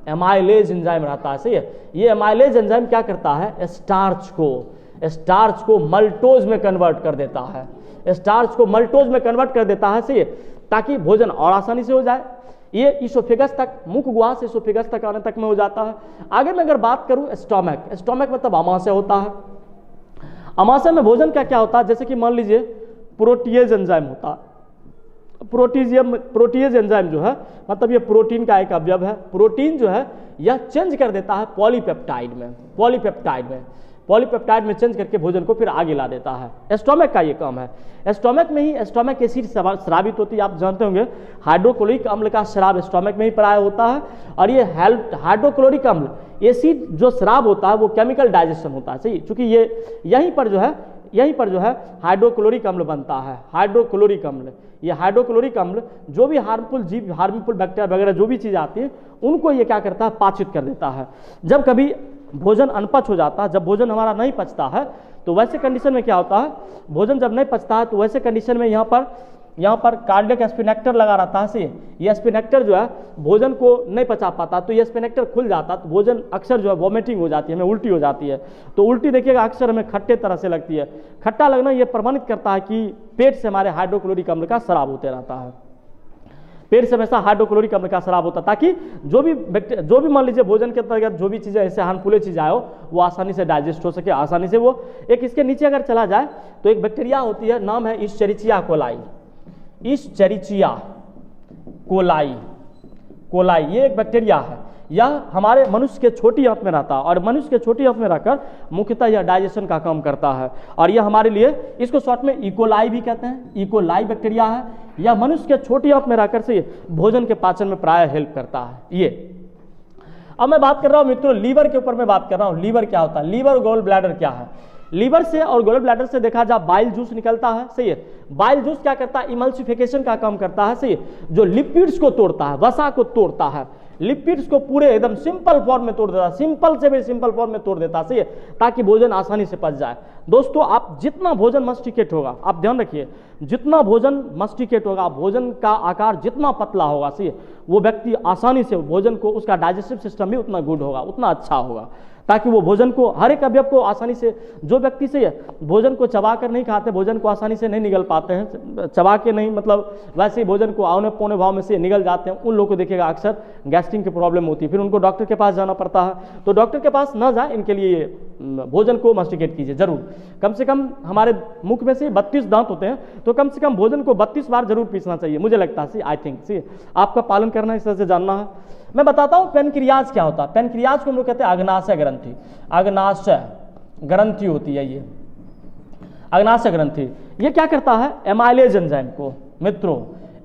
एमाइलेज एंजाइम रहता है, सही है। ये एमाइलेज एंजाइम क्या करता है, स्टार्च को मल्टोज में कन्वर्ट कर देता है, स्टार्च को मल्टोज में कन्वर्ट कर देता है, सही है, ताकि भोजन और आसानी से हो जाए। ये ईसोफेगस तक, मुख गुहा से ईसोफेगस तक आने तक में हो जाता है। आगे मैं अगर बात करूं स्टोमक मतलब आमाशय होता है। आमाशय में भोजन क्या क्या होता है, जैसे कि मान लीजिए प्रोटीएज एंजाइम होता है। प्रोटीएज एंजाइम जो है मतलब ये प्रोटीन का एक अवयव है। प्रोटीन जो है यह चेंज कर देता है पॉलीपेप्टाइड में चेंज करके भोजन को फिर आगे ला देता है। स्टोमक का ये काम है। स्टोमक में ही स्टोमक एसिड स्रावित होती है, आप जानते होंगे हाइड्रोक्लोरिक अम्ल का स्राव स्टोमक में ही प्राय होता है। और ये हाइड्रोक्लोरिक अम्ल एसिड जो स्राव होता है वो केमिकल डाइजेशन होता है, सही, क्योंकि ये यहीं पर जो है हाइड्रोक्लोरिक अम्ल बनता है। हाइड्रोक्लोरिक अम्ल, ये हाइड्रोक्लोरिक अम्ल जो भी हार्मफुल जीव, हार्मफुल बैक्टीरिया वगैरह जो भी चीज़ आती है उनको ये क्या करता है, पाचित कर देता है। जब कभी भोजन अनपच हो जाता है, जब भोजन हमारा नहीं पचता है, तो वैसे कंडीशन में क्या होता है, भोजन जब नहीं पचता है तो वैसे कंडीशन में यहाँ पर कार्डियक स्पिनेक्टर लगा रहता है, सही। ये स्पिनेक्टर जो है भोजन को नहीं पचा पाता, तो ये स्पिनेक्टर खुल जाता, तो भोजन अक्सर जो है वॉमिटिंग हो जाती है, हमें उल्टी हो जाती है। तो उल्टी देखिएगा अक्सर हमें खट्टे तरह से लगती है। खट्टा लगना ये प्रमाणित करता है कि पेट से हमारे हाइड्रोक्लोरिक अम्ल का स्राव होते रहता है। पेट से हमेशा हाइड्रोक्लोरिक अम्ल का स्राव होता है, ताकि जो भी मान लीजिए भोजन के अंतर्गत जो भी चीज़ें ऐसे हार्मफुल चीज़ें आए हो वो आसानी से डाइजेस्ट हो सके, आसानी से वो। एक इसके नीचे अगर चला जाए तो एक बैक्टीरिया होती है, नाम है इश्चेरिचिया कोलाई। ये एक बैक्टीरिया है, यह हमारे मनुष्य के छोटी आंत में रहता है और मनुष्य के छोटी आंत में रहकर मुख्यतः यह डाइजेशन का काम करता है। और यह हमारे लिए, इसको शॉर्ट में इकोलाई भी कहते हैं, इकोलाई बैक्टीरिया है। यह मनुष्य के छोटी आंत में रहकर से भोजन के पाचन में प्राय हेल्प करता है। ये अब मैं बात कर रहा हूँ मित्रों लीवर के ऊपर मैं बात कर रहा हूँ। लीवर क्या होता है, लीवर और गॉल ब्लैडर क्या है। लीवर से और गॉल ब्लैडर से देखा जाए बाइल जूस निकलता है, सही है। बाइल जूस क्या करता है, इमल्सिफिकेशन का काम करता है, सही है, जो लिपिड्स को तोड़ता है, वसा को तोड़ता है, लिपिड्स को पूरे एकदम सिंपल फॉर्म में तोड़ देता है, सिंपल से भी सिंपल फॉर्म में तोड़ देता है, सही है, ताकि भोजन आसानी से पच जाए। दोस्तों आप जितना भोजन मस्टिकेट होगा, आप ध्यान रखिए, जितना भोजन मस्टिकेट होगा, भोजन का आकार जितना पतला होगा, सही है, वो व्यक्ति आसानी से भोजन को, उसका डाइजेस्टिव सिस्टम भी उतना गुड होगा, उतना अच्छा होगा, ताकि वो भोजन को, हर एक अवयव को आसानी से, जो व्यक्ति से भोजन को चबा कर नहीं खाते, भोजन को आसानी से नहीं निगल पाते हैं, चबा के नहीं, मतलब वैसे ही भोजन को औने पौने भाव में से निगल जाते हैं, उन लोगों को देखिएगा अक्सर गैस्ट्रिक की प्रॉब्लम होती है, फिर उनको डॉक्टर के पास जाना पड़ता है। तो डॉक्टर के पास ना जाए, इनके लिए भोजन को मास्टिकेट कीजिए जरूर। कम से कम हमारे मुख में से 32 दांत होते हैं, तो कम से कम भोजन को 32 बार जरूर पीसना चाहिए, मुझे लगता है, आई थिंक, सी आपका पालन करना, इस तरह से जानना है। मैं बताता हूं पेनक्रियाज क्या होता है। पेनक्रियाज को हम लोग कहते हैं अग्नाशय ग्रंथि। अग्नाशय ग्रंथि होती है ये, अग्नाशय ग्रंथि। ये क्या करता है, एमाइलेज एंजाइम को, मित्रों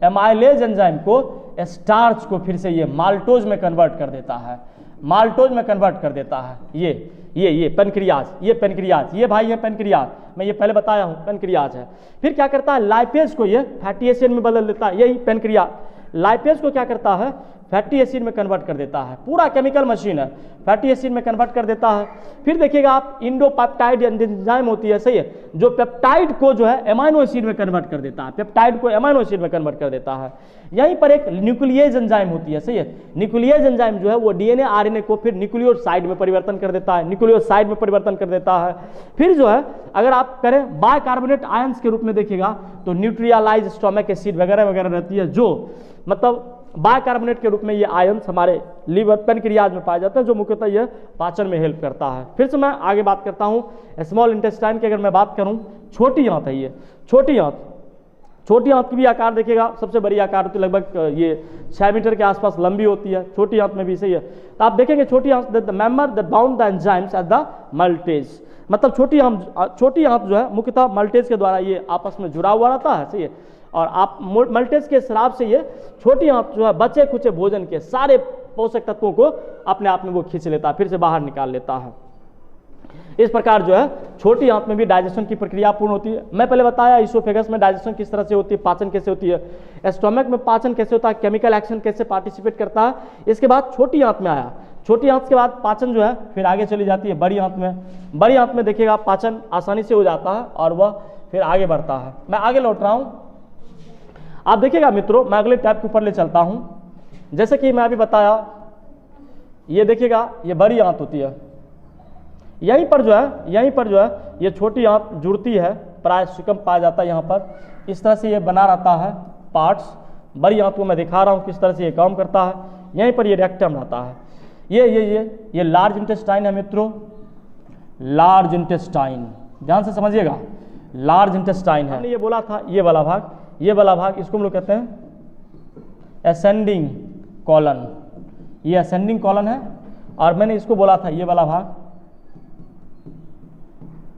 एमाइलेज एंजाइम को, स्टार्च को फिर से ये माल्टोज में कन्वर्ट कर देता है, माल्टोज में कन्वर्ट कर देता है। ये पेनक्रियाज, ये पेनक्रियाज, ये भाई ये पेनक्रियाज, मैं ये पहले बताया हूं, पेनक्रियाज है। फिर क्या करता है, लाइपेज को ये फैटी एसिड में बदल देता है, यही पेनक्रियाज। लाइपेज को क्या करता है, फैटी एसिड में कन्वर्ट कर देता है, पूरा केमिकल मशीन है, फैटी एसिड में कन्वर्ट कर देता है। फिर देखिएगा आप इंडोपेप्टाइड एंजाइम होती है, सही है, जो पेप्टाइड को जो है एमाइनो एसिड में कन्वर्ट कर देता है, पेप्टाइड को एमाइनो एसिड में कन्वर्ट कर देता है। यहीं पर एक न्यूक्लियेज एंजाइम होती है, सही है, न्यूक्लियेज एंजाइम जो है वो डीएनए आरएनए को फिर न्यूक्लियोसाइड में परिवर्तन कर देता है, न्यूक्लियोसाइड में परिवर्तन कर देता है। फिर जो है अगर आप करें बाइकार्बोनेट आयंस के रूप में देखिएगा तो न्यूट्रियलाइज स्टोमक एसिड वगैरह वगैरह रहती है, जो मतलब बाइकार्बोनेट के रूप में ये आयंस हमारे लीवर पेनक्रियाज में पाए जाते हैं, जो मुख्यतः यह पाचन में हेल्प करता है। फिर से मैं आगे बात करता हूँ स्मॉल इंटेस्टाइन की। अगर मैं बात करूँ, छोटी आंत है ये, छोटी आंत की भी आकार देखिएगा, सबसे बड़ी आकार होती है, लगभग ये 6 मीटर के आसपास लंबी होती है, छोटी आंत में भी, सही है। तो आप देखेंगे छोटी आंत, the member that bound the enzymes at the maltase, मतलब छोटी आंत जो है मुख्यतः मल्टेज के द्वारा ये आपस में जुड़ा हुआ रहता है, सही है। और आप मल्टेज के स्राव से ये छोटी आंत जो है बचे कुचे भोजन के सारे पोषक तत्वों को अपने आप में वो खींच लेता है, फिर से बाहर निकाल लेता है। इस प्रकार जो है छोटी आंत में भी डाइजेशन की प्रक्रिया पूर्ण होती है। मैं पहले बताया इसोफेगस में डाइजेशन किस तरह से होती है, पाचन कैसे होती है, स्टोमक में पाचन कैसे होता है, केमिकल एक्शन कैसे पार्टिसिपेट करता है। इसके बाद छोटी आंत में आया, छोटी आंत के बाद पाचन जो है फिर आगे चली जाती है बड़ी आंत में। बड़ी आंत में देखिएगा पाचन आसानी से हो जाता है और वह फिर आगे बढ़ता है। मैं आगे लौट रहा हूँ, आप देखिएगा मित्रों, मैं अगले टैब के ऊपर ले चलता हूँ। जैसे कि मैं अभी बताया, ये देखिएगा ये बड़ी आंत होती है, यहीं पर जो है ये छोटी आंत जुड़ती है, प्राय सुकम पाया जाता है यहाँ पर। इस तरह से ये बना रहता है पार्ट्स। बड़ी आंत को मैं दिखा रहा हूँ किस तरह से ये काम करता है। यहीं पर ये रेक्टम रहता है। ये लार्ज इंटेस्टाइन है मित्रों, लार्ज इंटेस्टाइन, ध्यान से समझिएगा, लार्ज इंटेस्टाइन है। ये बोला था ये वाला भाग इसको हम लोग कहते हैं असेंडिंग कॉलन। ये असेंडिंग कॉलन है। और मैंने इसको बोला था ये वाला भाग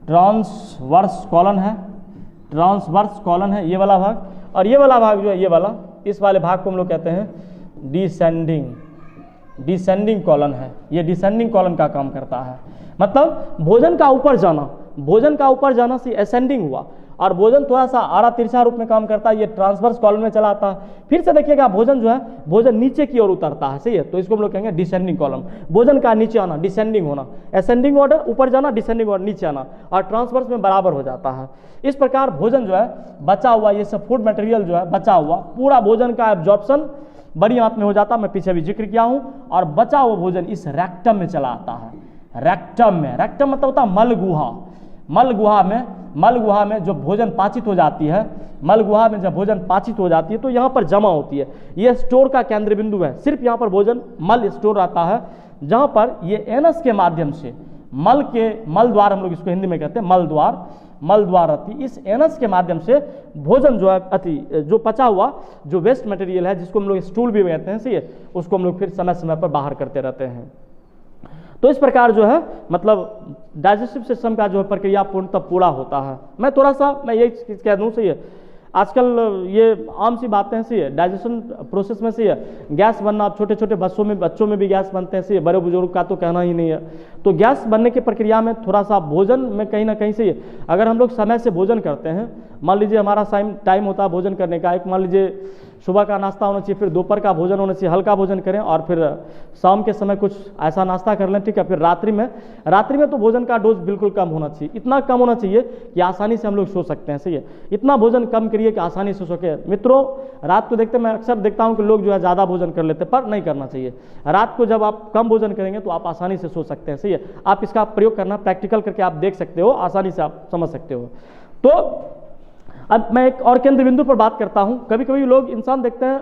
ट्रांसवर्स कॉलन है, ट्रांसवर्स कॉलन है ये वाला भाग। और ये वाला भाग जो है ये वाला, इस वाले भाग को हम लोग कहते हैं डिसेंडिंग कॉलन है। ये डिसेंडिंग कॉलन का काम करता है। मतलब भोजन का ऊपर जाना से असेंडिंग हुआ, और भोजन थोड़ा सा आड़ा तिरछा रूप में काम करता है, ये ट्रांसवर्स कॉलन में चला आता है। फिर से देखिएगा भोजन नीचे की ओर उतरता है, सही है, तो इसको हम लोग कहेंगे डिसेंडिंग कॉलम। भोजन का नीचे आना, डिसेंडिंग होना, असेंडिंग ऑर्डर ऊपर जाना, डिसेंडिंग ऑर्डर नीचे आना, और ट्रांसवर्स में बराबर हो जाता है। इस प्रकार भोजन जो है बचा हुआ, ये सब फूड मटेरियल जो है बचा हुआ, पूरा भोजन का एब्जॉर्प्शन बड़ी आंत में हो जाता है, मैं पीछे भी जिक्र किया हूं, और बचा हुआ भोजन इस रेक्टम में चला आता है। रेक्टम मतलब होता है मलगुहा। मलगुहा में जो भोजन पाचित हो जाती है, तो यहाँ पर जमा होती है। ये स्टोर का केंद्र बिंदु है। सिर्फ यहाँ पर भोजन मल स्टोर रहता है, जहाँ पर ये एनस के माध्यम से मल द्वार, हम लोग इसको हिंदी में कहते हैं मल द्वार रहती है। इस एनस के माध्यम से भोजन जो है जो पचा हुआ जो वेस्ट मटेरियल है, जिसको हम लोग स्टूल भी कहते हैं, सही है, उसको हम लोग फिर समय समय पर बाहर करते रहते हैं। तो इस प्रकार जो है मतलब डाइजेस्टिव सिस्टम का जो है प्रक्रिया पूर्णतः पूरा होता है। मैं यही चीज़ कह दूँ, सही है, आजकल ये आम सी बातें हैं, सही है, डाइजेशन प्रोसेस में सही है, गैस बनना, छोटे छोटे बच्चों में भी गैस बनते हैं, सही है, बड़े बुजुर्ग का तो कहना ही नहीं है। तो गैस बनने की प्रक्रिया में थोड़ा सा भोजन में कहीं ना कहीं सही है, अगर हम लोग समय से भोजन करते हैं, मान लीजिए हमारा टाइम होता है भोजन करने का, एक मान लीजिए सुबह का नाश्ता होना चाहिए, फिर दोपहर का भोजन होना चाहिए, हल्का भोजन करें, और फिर शाम के समय कुछ ऐसा नाश्ता कर लें, ठीक है, फिर रात्रि में तो भोजन का डोज बिल्कुल कम होना चाहिए, इतना कम होना चाहिए कि आसानी से हम लोग सो सकते हैं, सही है, इतना भोजन कम करिए कि आसानी से सो सके। मित्रों, रात को मैं अक्सर देखता हूँ कि लोग जो है ज़्यादा भोजन कर लेते हैं, पर नहीं करना चाहिए। रात को जब आप कम भोजन करेंगे तो आप आसानी से सो सकते हैं, सही है। आप इसका प्रयोग करना, प्रैक्टिकल करके आप देख सकते हो, आसानी से आप समझ सकते हो। तो अब मैं एक और केंद्र बिंदु पर बात करता हूँ। कभी कभी लोग इंसान देखते हैं,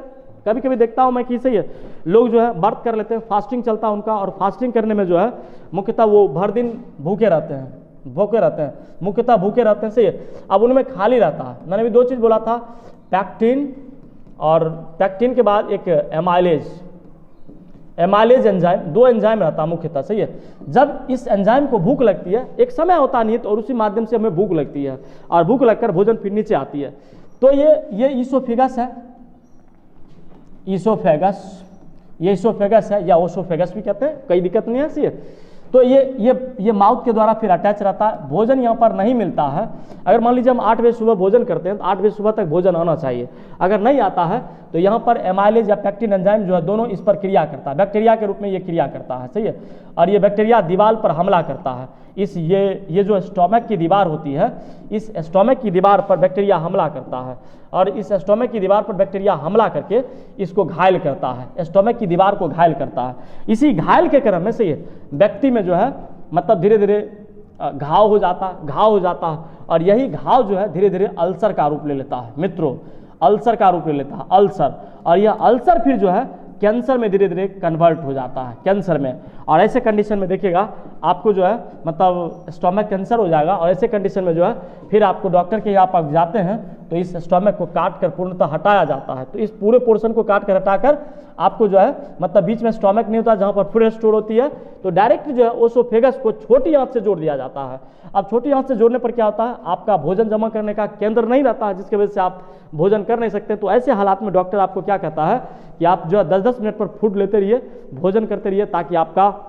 कभी देखता हूँ मैं कि सही है, लोग जो है व्रत कर लेते हैं, फास्टिंग चलता है उनका, और फास्टिंग करने में जो है मुख्यतः वो भर दिन भूखे रहते हैं, मुख्यतः भूखे रहते हैं, सही है। अब उनमें खाली रहता है। मैंने भी दो चीज़ बोला था, पैक्टिन, और पैक्टिन के बाद एक एमाइलेज एंजाइम, दो एंजाइम रहता है मुख्यतः, सही है। जब इस एंजाइम को भूख लगती है, एक समय होता नहीं है, तो और उसी माध्यम से हमें भूख लगती है, और भूख लगकर भोजन फिर नीचे आती है। तो ये ईसोफेगस है, ये ईसोफेगस है, या ओसोफेगस भी कहते हैं, कोई दिक्कत नहीं है, सही है। तो ये माउथ के द्वारा फिर अटैच रहता है। भोजन यहाँ पर नहीं मिलता है। अगर मान लीजिए हम 8 बजे सुबह भोजन करते हैं, तो 8 बजे सुबह तक भोजन आना चाहिए। अगर नहीं आता है तो यहाँ पर एमाइलेज या पैक्टिन एंजाइम जो है, दोनों इस पर क्रिया करता है, बैक्टीरिया के रूप में ये क्रिया करता है, सही है। और ये बैक्टीरिया दीवार पर हमला करता है। ये जो स्टोमक की दीवार होती है, इस स्टोमक की दीवार पर बैक्टीरिया हमला करता है, और इस स्टोमक की दीवार पर बैक्टीरिया हमला करके इसको घायल करता है, स्टोमक की दीवार को घायल करता है। इसी घायल के क्रम में से ये व्यक्ति में जो है मतलब धीरे धीरे घाव हो जाता है, और यही घाव जो है धीरे धीरे अल्सर का रूप ले लेता है। मित्रों, अल्सर का रूप ले लेता है, अल्सर, और यह अल्सर फिर जो है कैंसर में धीरे धीरे कन्वर्ट हो जाता है, कैंसर में। और ऐसे कंडीशन में देखिएगा आपको जो है मतलब स्टोमक कैंसर हो जाएगा। और ऐसे कंडीशन में जो है फिर आपको डॉक्टर के यहाँ आप जाते हैं तो इस स्टोमक को काट कर पूर्णतः हटाया जाता है। तो इस पूरे पोर्शन को काट कर हटाकर आपको जो है मतलब बीच में स्टोमक नहीं होता जहाँ पर फूड स्टोर होती है, तो डायरेक्ट जो है ओसोफेगस को छोटी आंत से जोड़ दिया जाता है। अब छोटी आंत से जोड़ने पर क्या होता है, आपका भोजन जमा करने का केंद्र नहीं रहता है, जिसकी वजह से आप भोजन कर नहीं सकते। तो ऐसे हालात में डॉक्टर आपको क्या कहता है कि आप जो है 10-10 मिनट पर फूड लेते रहिए, भोजन करते रहिए, ताकि आपका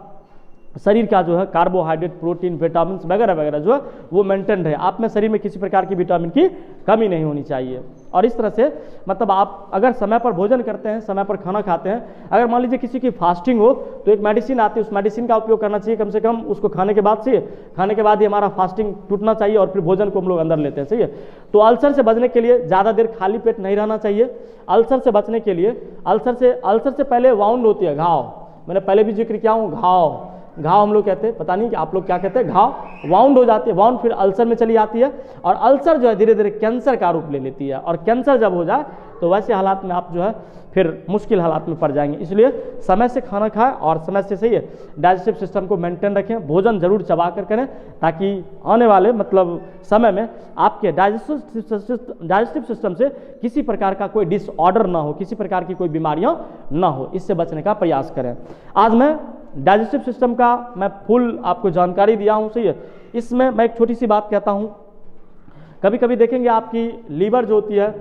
शरीर का जो है कार्बोहाइड्रेट, प्रोटीन, विटामिन वगैरह वगैरह जो है वो मेंटेन रहे, आप में शरीर में किसी प्रकार की विटामिन की कमी नहीं होनी चाहिए। और इस तरह से मतलब आप अगर समय पर भोजन करते हैं, समय पर खाना खाते हैं, अगर मान लीजिए किसी की फास्टिंग हो तो एक मेडिसिन आती है, उस मेडिसिन का उपयोग करना चाहिए कम से कम उसको खाने के बाद से, खाने के बाद ही हमारा फास्टिंग टूटना चाहिए और फिर भोजन को हम लोग अंदर लेते हैं, सही है। तो अल्सर से बचने के लिए ज़्यादा देर खाली पेट नहीं रहना चाहिए। अल्सर से बचने के लिए अल्सर से पहले वाउंड होती है, घाव, मैंने पहले भी जिक्र किया हूँ, घाव हम लोग कहते हैं, पता नहीं कि आप लोग क्या कहते हैं, घाव, वाउंड हो जाती है, वाउंड फिर अल्सर में चली जाती है और अल्सर जो है धीरे धीरे कैंसर का रूप ले लेती है। और कैंसर जब हो जाए तो वैसे हालात में आप जो है फिर मुश्किल हालात में पड़ जाएंगे। इसलिए समय से खाना खाएं और समय से सही है डाइजेस्टिव सिस्टम को मेंटेन रखें, भोजन जरूर चबा कर करें, ताकि आने वाले मतलब समय में आपके डाइजेस्टिव सिस्टम से किसी प्रकार का कोई डिसऑर्डर ना हो, किसी प्रकार की कोई बीमारियां ना हो, इससे बचने का प्रयास करें। आज मैं डाइजेस्टिव सिस्टम का मैं फुल आपको जानकारी दिया हूँ, सही है। इसमें मैं एक छोटी सी बात कहता हूँ, कभी कभी देखेंगे आपकी लीवर जो होती है,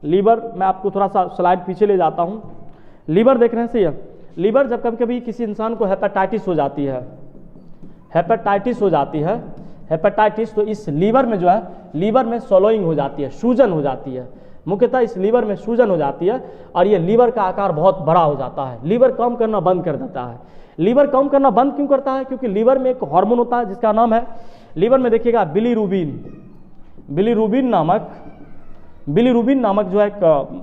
लीवर, मैं आपको थोड़ा सा स्लाइड पीछे ले जाता हूँ, लीवर देख रहे हैं, सही है। लीवर जब कभी कभी किसी इंसान को हेपेटाइटिस हो जाती है, हेपेटाइटिस, तो इस लीवर में जो है, लीवर में सोलोइंग हो जाती है, सूजन हो जाती है, मुख्यतः इस लीवर में सूजन हो जाती है और ये लीवर का आकार बहुत बड़ा हो जाता है, लीवर काम करना बंद कर देता है। लीवर काम करना बंद क्यों करता है? क्योंकि लीवर में एक हार्मोन होता है जिसका नाम है, लीवर में देखिएगा बिलीरुबिन नामक जो है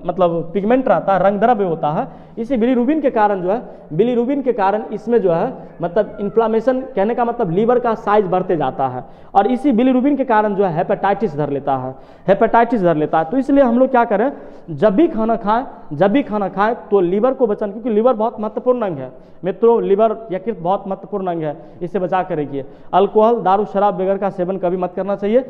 मतलब पिगमेंट रहता है, रंग द्रव्य होता है। इसी बिलीरुबिन के कारण जो है, बिलीरुबिन के कारण इसमें जो है मतलब इन्फ्लामेशन, कहने का मतलब लीवर का साइज बढ़ते जाता है और इसी बिलीरुबिन के कारण जो है हेपेटाइटिस धर लेता है। तो इसलिए हम लोग क्या करें, जब भी खाना खाएं तो लीवर को बचाएं, क्योंकि लीवर बहुत महत्वपूर्ण अंग है मित्रों, लीवर यकृत बहुत महत्वपूर्ण अंग है, इससे बचा कर रखिए। अल्कोहल, दारू, शराब वगैरह का सेवन कभी मत करना चाहिए।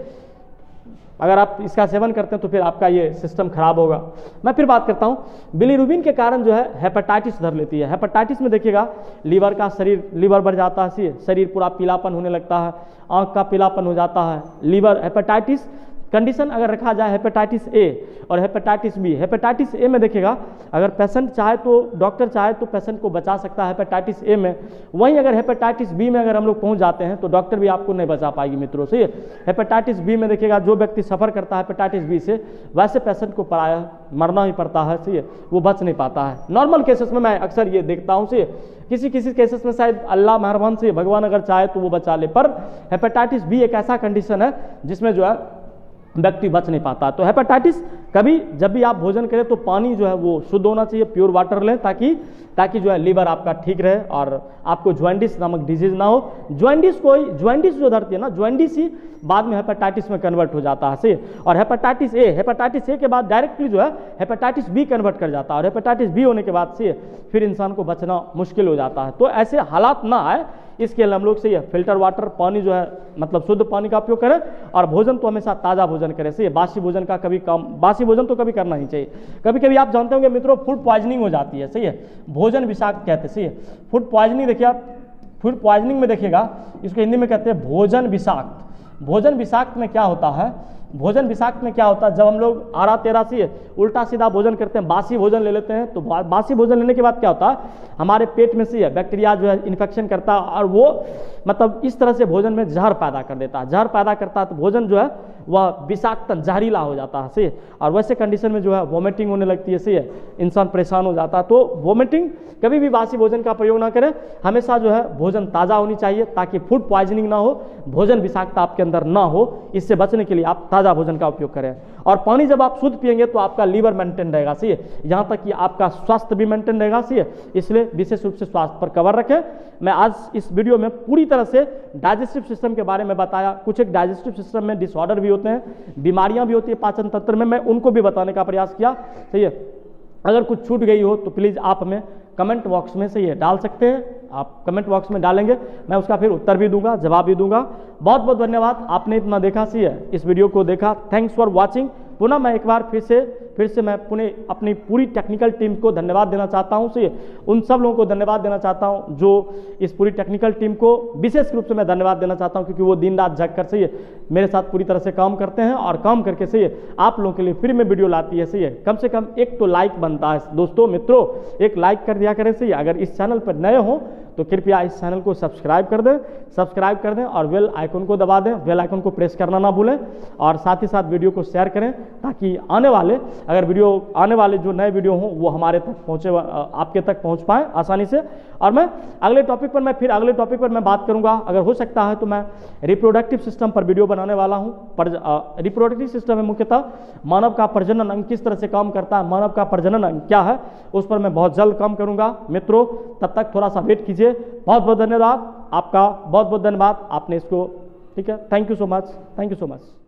अगर आप इसका सेवन करते हैं तो फिर आपका ये सिस्टम खराब होगा। मैं फिर बात करता हूँ, बिलीरुबिन के कारण जो है हेपेटाइटिस धर लेती है। हेपेटाइटिस में देखिएगा लीवर बढ़ जाता है, शरीर पूरा पीलापन होने लगता है, आँख का पीलापन हो जाता है। लीवर हेपेटाइटिस कंडीशन अगर रखा जाए हेपेटाइटिस ए और हेपेटाइटिस बी, हेपेटाइटिस ए में देखिएगा अगर पेशेंट चाहे तो, डॉक्टर चाहे तो पेशेंट को बचा सकता है हेपेटाइटिस ए में। वहीं अगर हेपेटाइटिस बी में अगर हम लोग पहुंच जाते हैं तो डॉक्टर भी आपको नहीं बचा पाएगी मित्रों, सही है। हेपेटाइटिस बी में देखिएगा जो व्यक्ति सफ़र करता है हेपेटाइटिस बी से, वैसे पेशेंट को प्रायः मरना ही पड़ता है, सही है, वो बच नहीं पाता है। नॉर्मल केसेस में मैं अक्सर ये देखता हूँ, सही है, किसी केसेस में शायद अल्लाह मेहरबान से, भगवान अगर चाहे तो वो बचा ले, पर हेपेटाइटिस बी एक ऐसा कंडीशन है जिसमें जो है व्यक्ति बच नहीं पाता। तो हेपेटाइटिस कभी जब भी आप भोजन करें तो पानी जो है वो शुद्ध होना चाहिए, प्योर वाटर लें, ताकि जो है लीवर आपका ठीक रहे और आपको ज्वाइंटिस नामक डिजीज ना हो। ज्वाइंटिस जो धरती है ना, ज्वाइंटिस ही बाद में हेपेटाइटिस में कन्वर्ट हो जाता है, सही। और हेपेटाइटिस ए के बाद डायरेक्टली जो है हेपेटाइटिस बी कन्वर्ट कर जाता है और हेपेटाइटिस बी होने के बाद से फिर इंसान को बचना मुश्किल हो जाता है। तो ऐसे हालात ना आए, इसके लिए हम लोग सही है फिल्टर वाटर, पानी जो है मतलब शुद्ध पानी का उपयोग करें और भोजन तो हमेशा ताज़ा भोजन करें, सही है। बासी भोजन तो कभी करना ही चाहिए। कभी कभी आप जानते होंगे मित्रों, फूड पॉइजनिंग हो जाती है, सही है, भोजन विषाक्त कहते हैं, सही है। फूड पॉइजनिंग देखिए आप, फूड पॉइजनिंग में देखिएगा इसको हिंदी में कहते हैं भोजन विषाक्त। भोजन विषाक्त में क्या होता है, भोजन विषाक्त में क्या होता है, जब हम लोग आरा तेरा से उल्टा सीधा भोजन करते हैं, बासी भोजन ले लेते हैं, तो बासी भोजन लेने के बाद क्या होता है, हमारे पेट में से बैक्टीरिया जो है इन्फेक्शन करता है और वो मतलब इस तरह से भोजन में जहर पैदा कर देता है, तो भोजन जो है वह विषाक्त जहरीला हो जाता है, सही है। और वैसे कंडीशन में जो है वोमिटिंग होने लगती है, सही है, इंसान परेशान हो जाता है। तो वोमिटिंग, कभी भी बासी भोजन का प्रयोग ना करें, हमेशा जो है भोजन ताज़ा होनी चाहिए ताकि फूड पॉइजनिंग ना हो, भोजन विषाक्तता आपके अंदर ना हो। इससे बचने के लिए आप ताज़ा भोजन का उपयोग करें और पानी जब आप शुद्ध पिएंगे तो आपका लीवर मेंटेन रहेगा, सही है, यहाँ तक कि आपका स्वास्थ्य भी मेंटेन रहेगा, सही है। इसलिए विशेष रूप से स्वास्थ्य पर कवर रखें। मैं आज इस वीडियो में पूरी तरह से डाइजेस्टिव सिस्टम के बारे में बताया। कुछ एक डाइजेस्टिव सिस्टम में डिसऑर्डर भी होते हैं, बीमारियां भी होती है पाचन तंत्र में, मैं उनको भी बताने का प्रयास किया, सही है। अगर कुछ छूट गई हो तो प्लीज़ आप हमें कमेंट बॉक्स में से ये डाल सकते हैं। आप कमेंट बॉक्स में डालेंगे, मैं उसका फिर उत्तर भी दूंगा, जवाब भी दूंगा। बहुत बहुत धन्यवाद, आपने इतना देखा सी है, इस वीडियो को देखा। Thanks for watching. पुनः मैं एक बार फिर से मैं पुनः अपनी पूरी टेक्निकल टीम को धन्यवाद देना चाहता हूं। से उन सब लोगों को धन्यवाद देना चाहता हूं जो इस पूरी टेक्निकल टीम को विशेष रूप से मैं धन्यवाद देना चाहता हूं, क्योंकि वो दिन रात जग कर सही है मेरे साथ पूरी तरह से काम करते हैं और काम करके सही है आप लोगों के लिए फ्री में वीडियो लाती है। सही है, कम से कम एक तो लाइक बनता है दोस्तों, मित्रों, एक लाइक कर दिया करें। सही है, अगर इस चैनल पर नए हो तो कृपया इस चैनल को सब्सक्राइब कर दें और बेल आइकन को दबा दें, बेल आइकन को प्रेस करना ना भूलें, और साथ ही साथ वीडियो को शेयर करें, ताकि आने वाले जो नए वीडियो हों वो हमारे तक पहुँचे, आपके तक पहुँच पाएँ आसानी से। और मैं अगले टॉपिक पर मैं बात करूँगा, अगर हो सकता है तो मैं रिप्रोडक्टिव सिस्टम पर वीडियो बनाने वाला हूँ। रिप्रोडक्टिव सिस्टम में मुख्यतः मानव का प्रजनन अंग किस तरह से काम करता है, मानव का प्रजनन अंग क्या है, उस पर मैं बहुत जल्द काम करूँगा मित्रों। तब तक थोड़ा सा वेट कीजिए। बहुत बहुत धन्यवाद आपका, बहुत बहुत धन्यवाद आपने इसको, ठीक है, थैंक यू सो मच।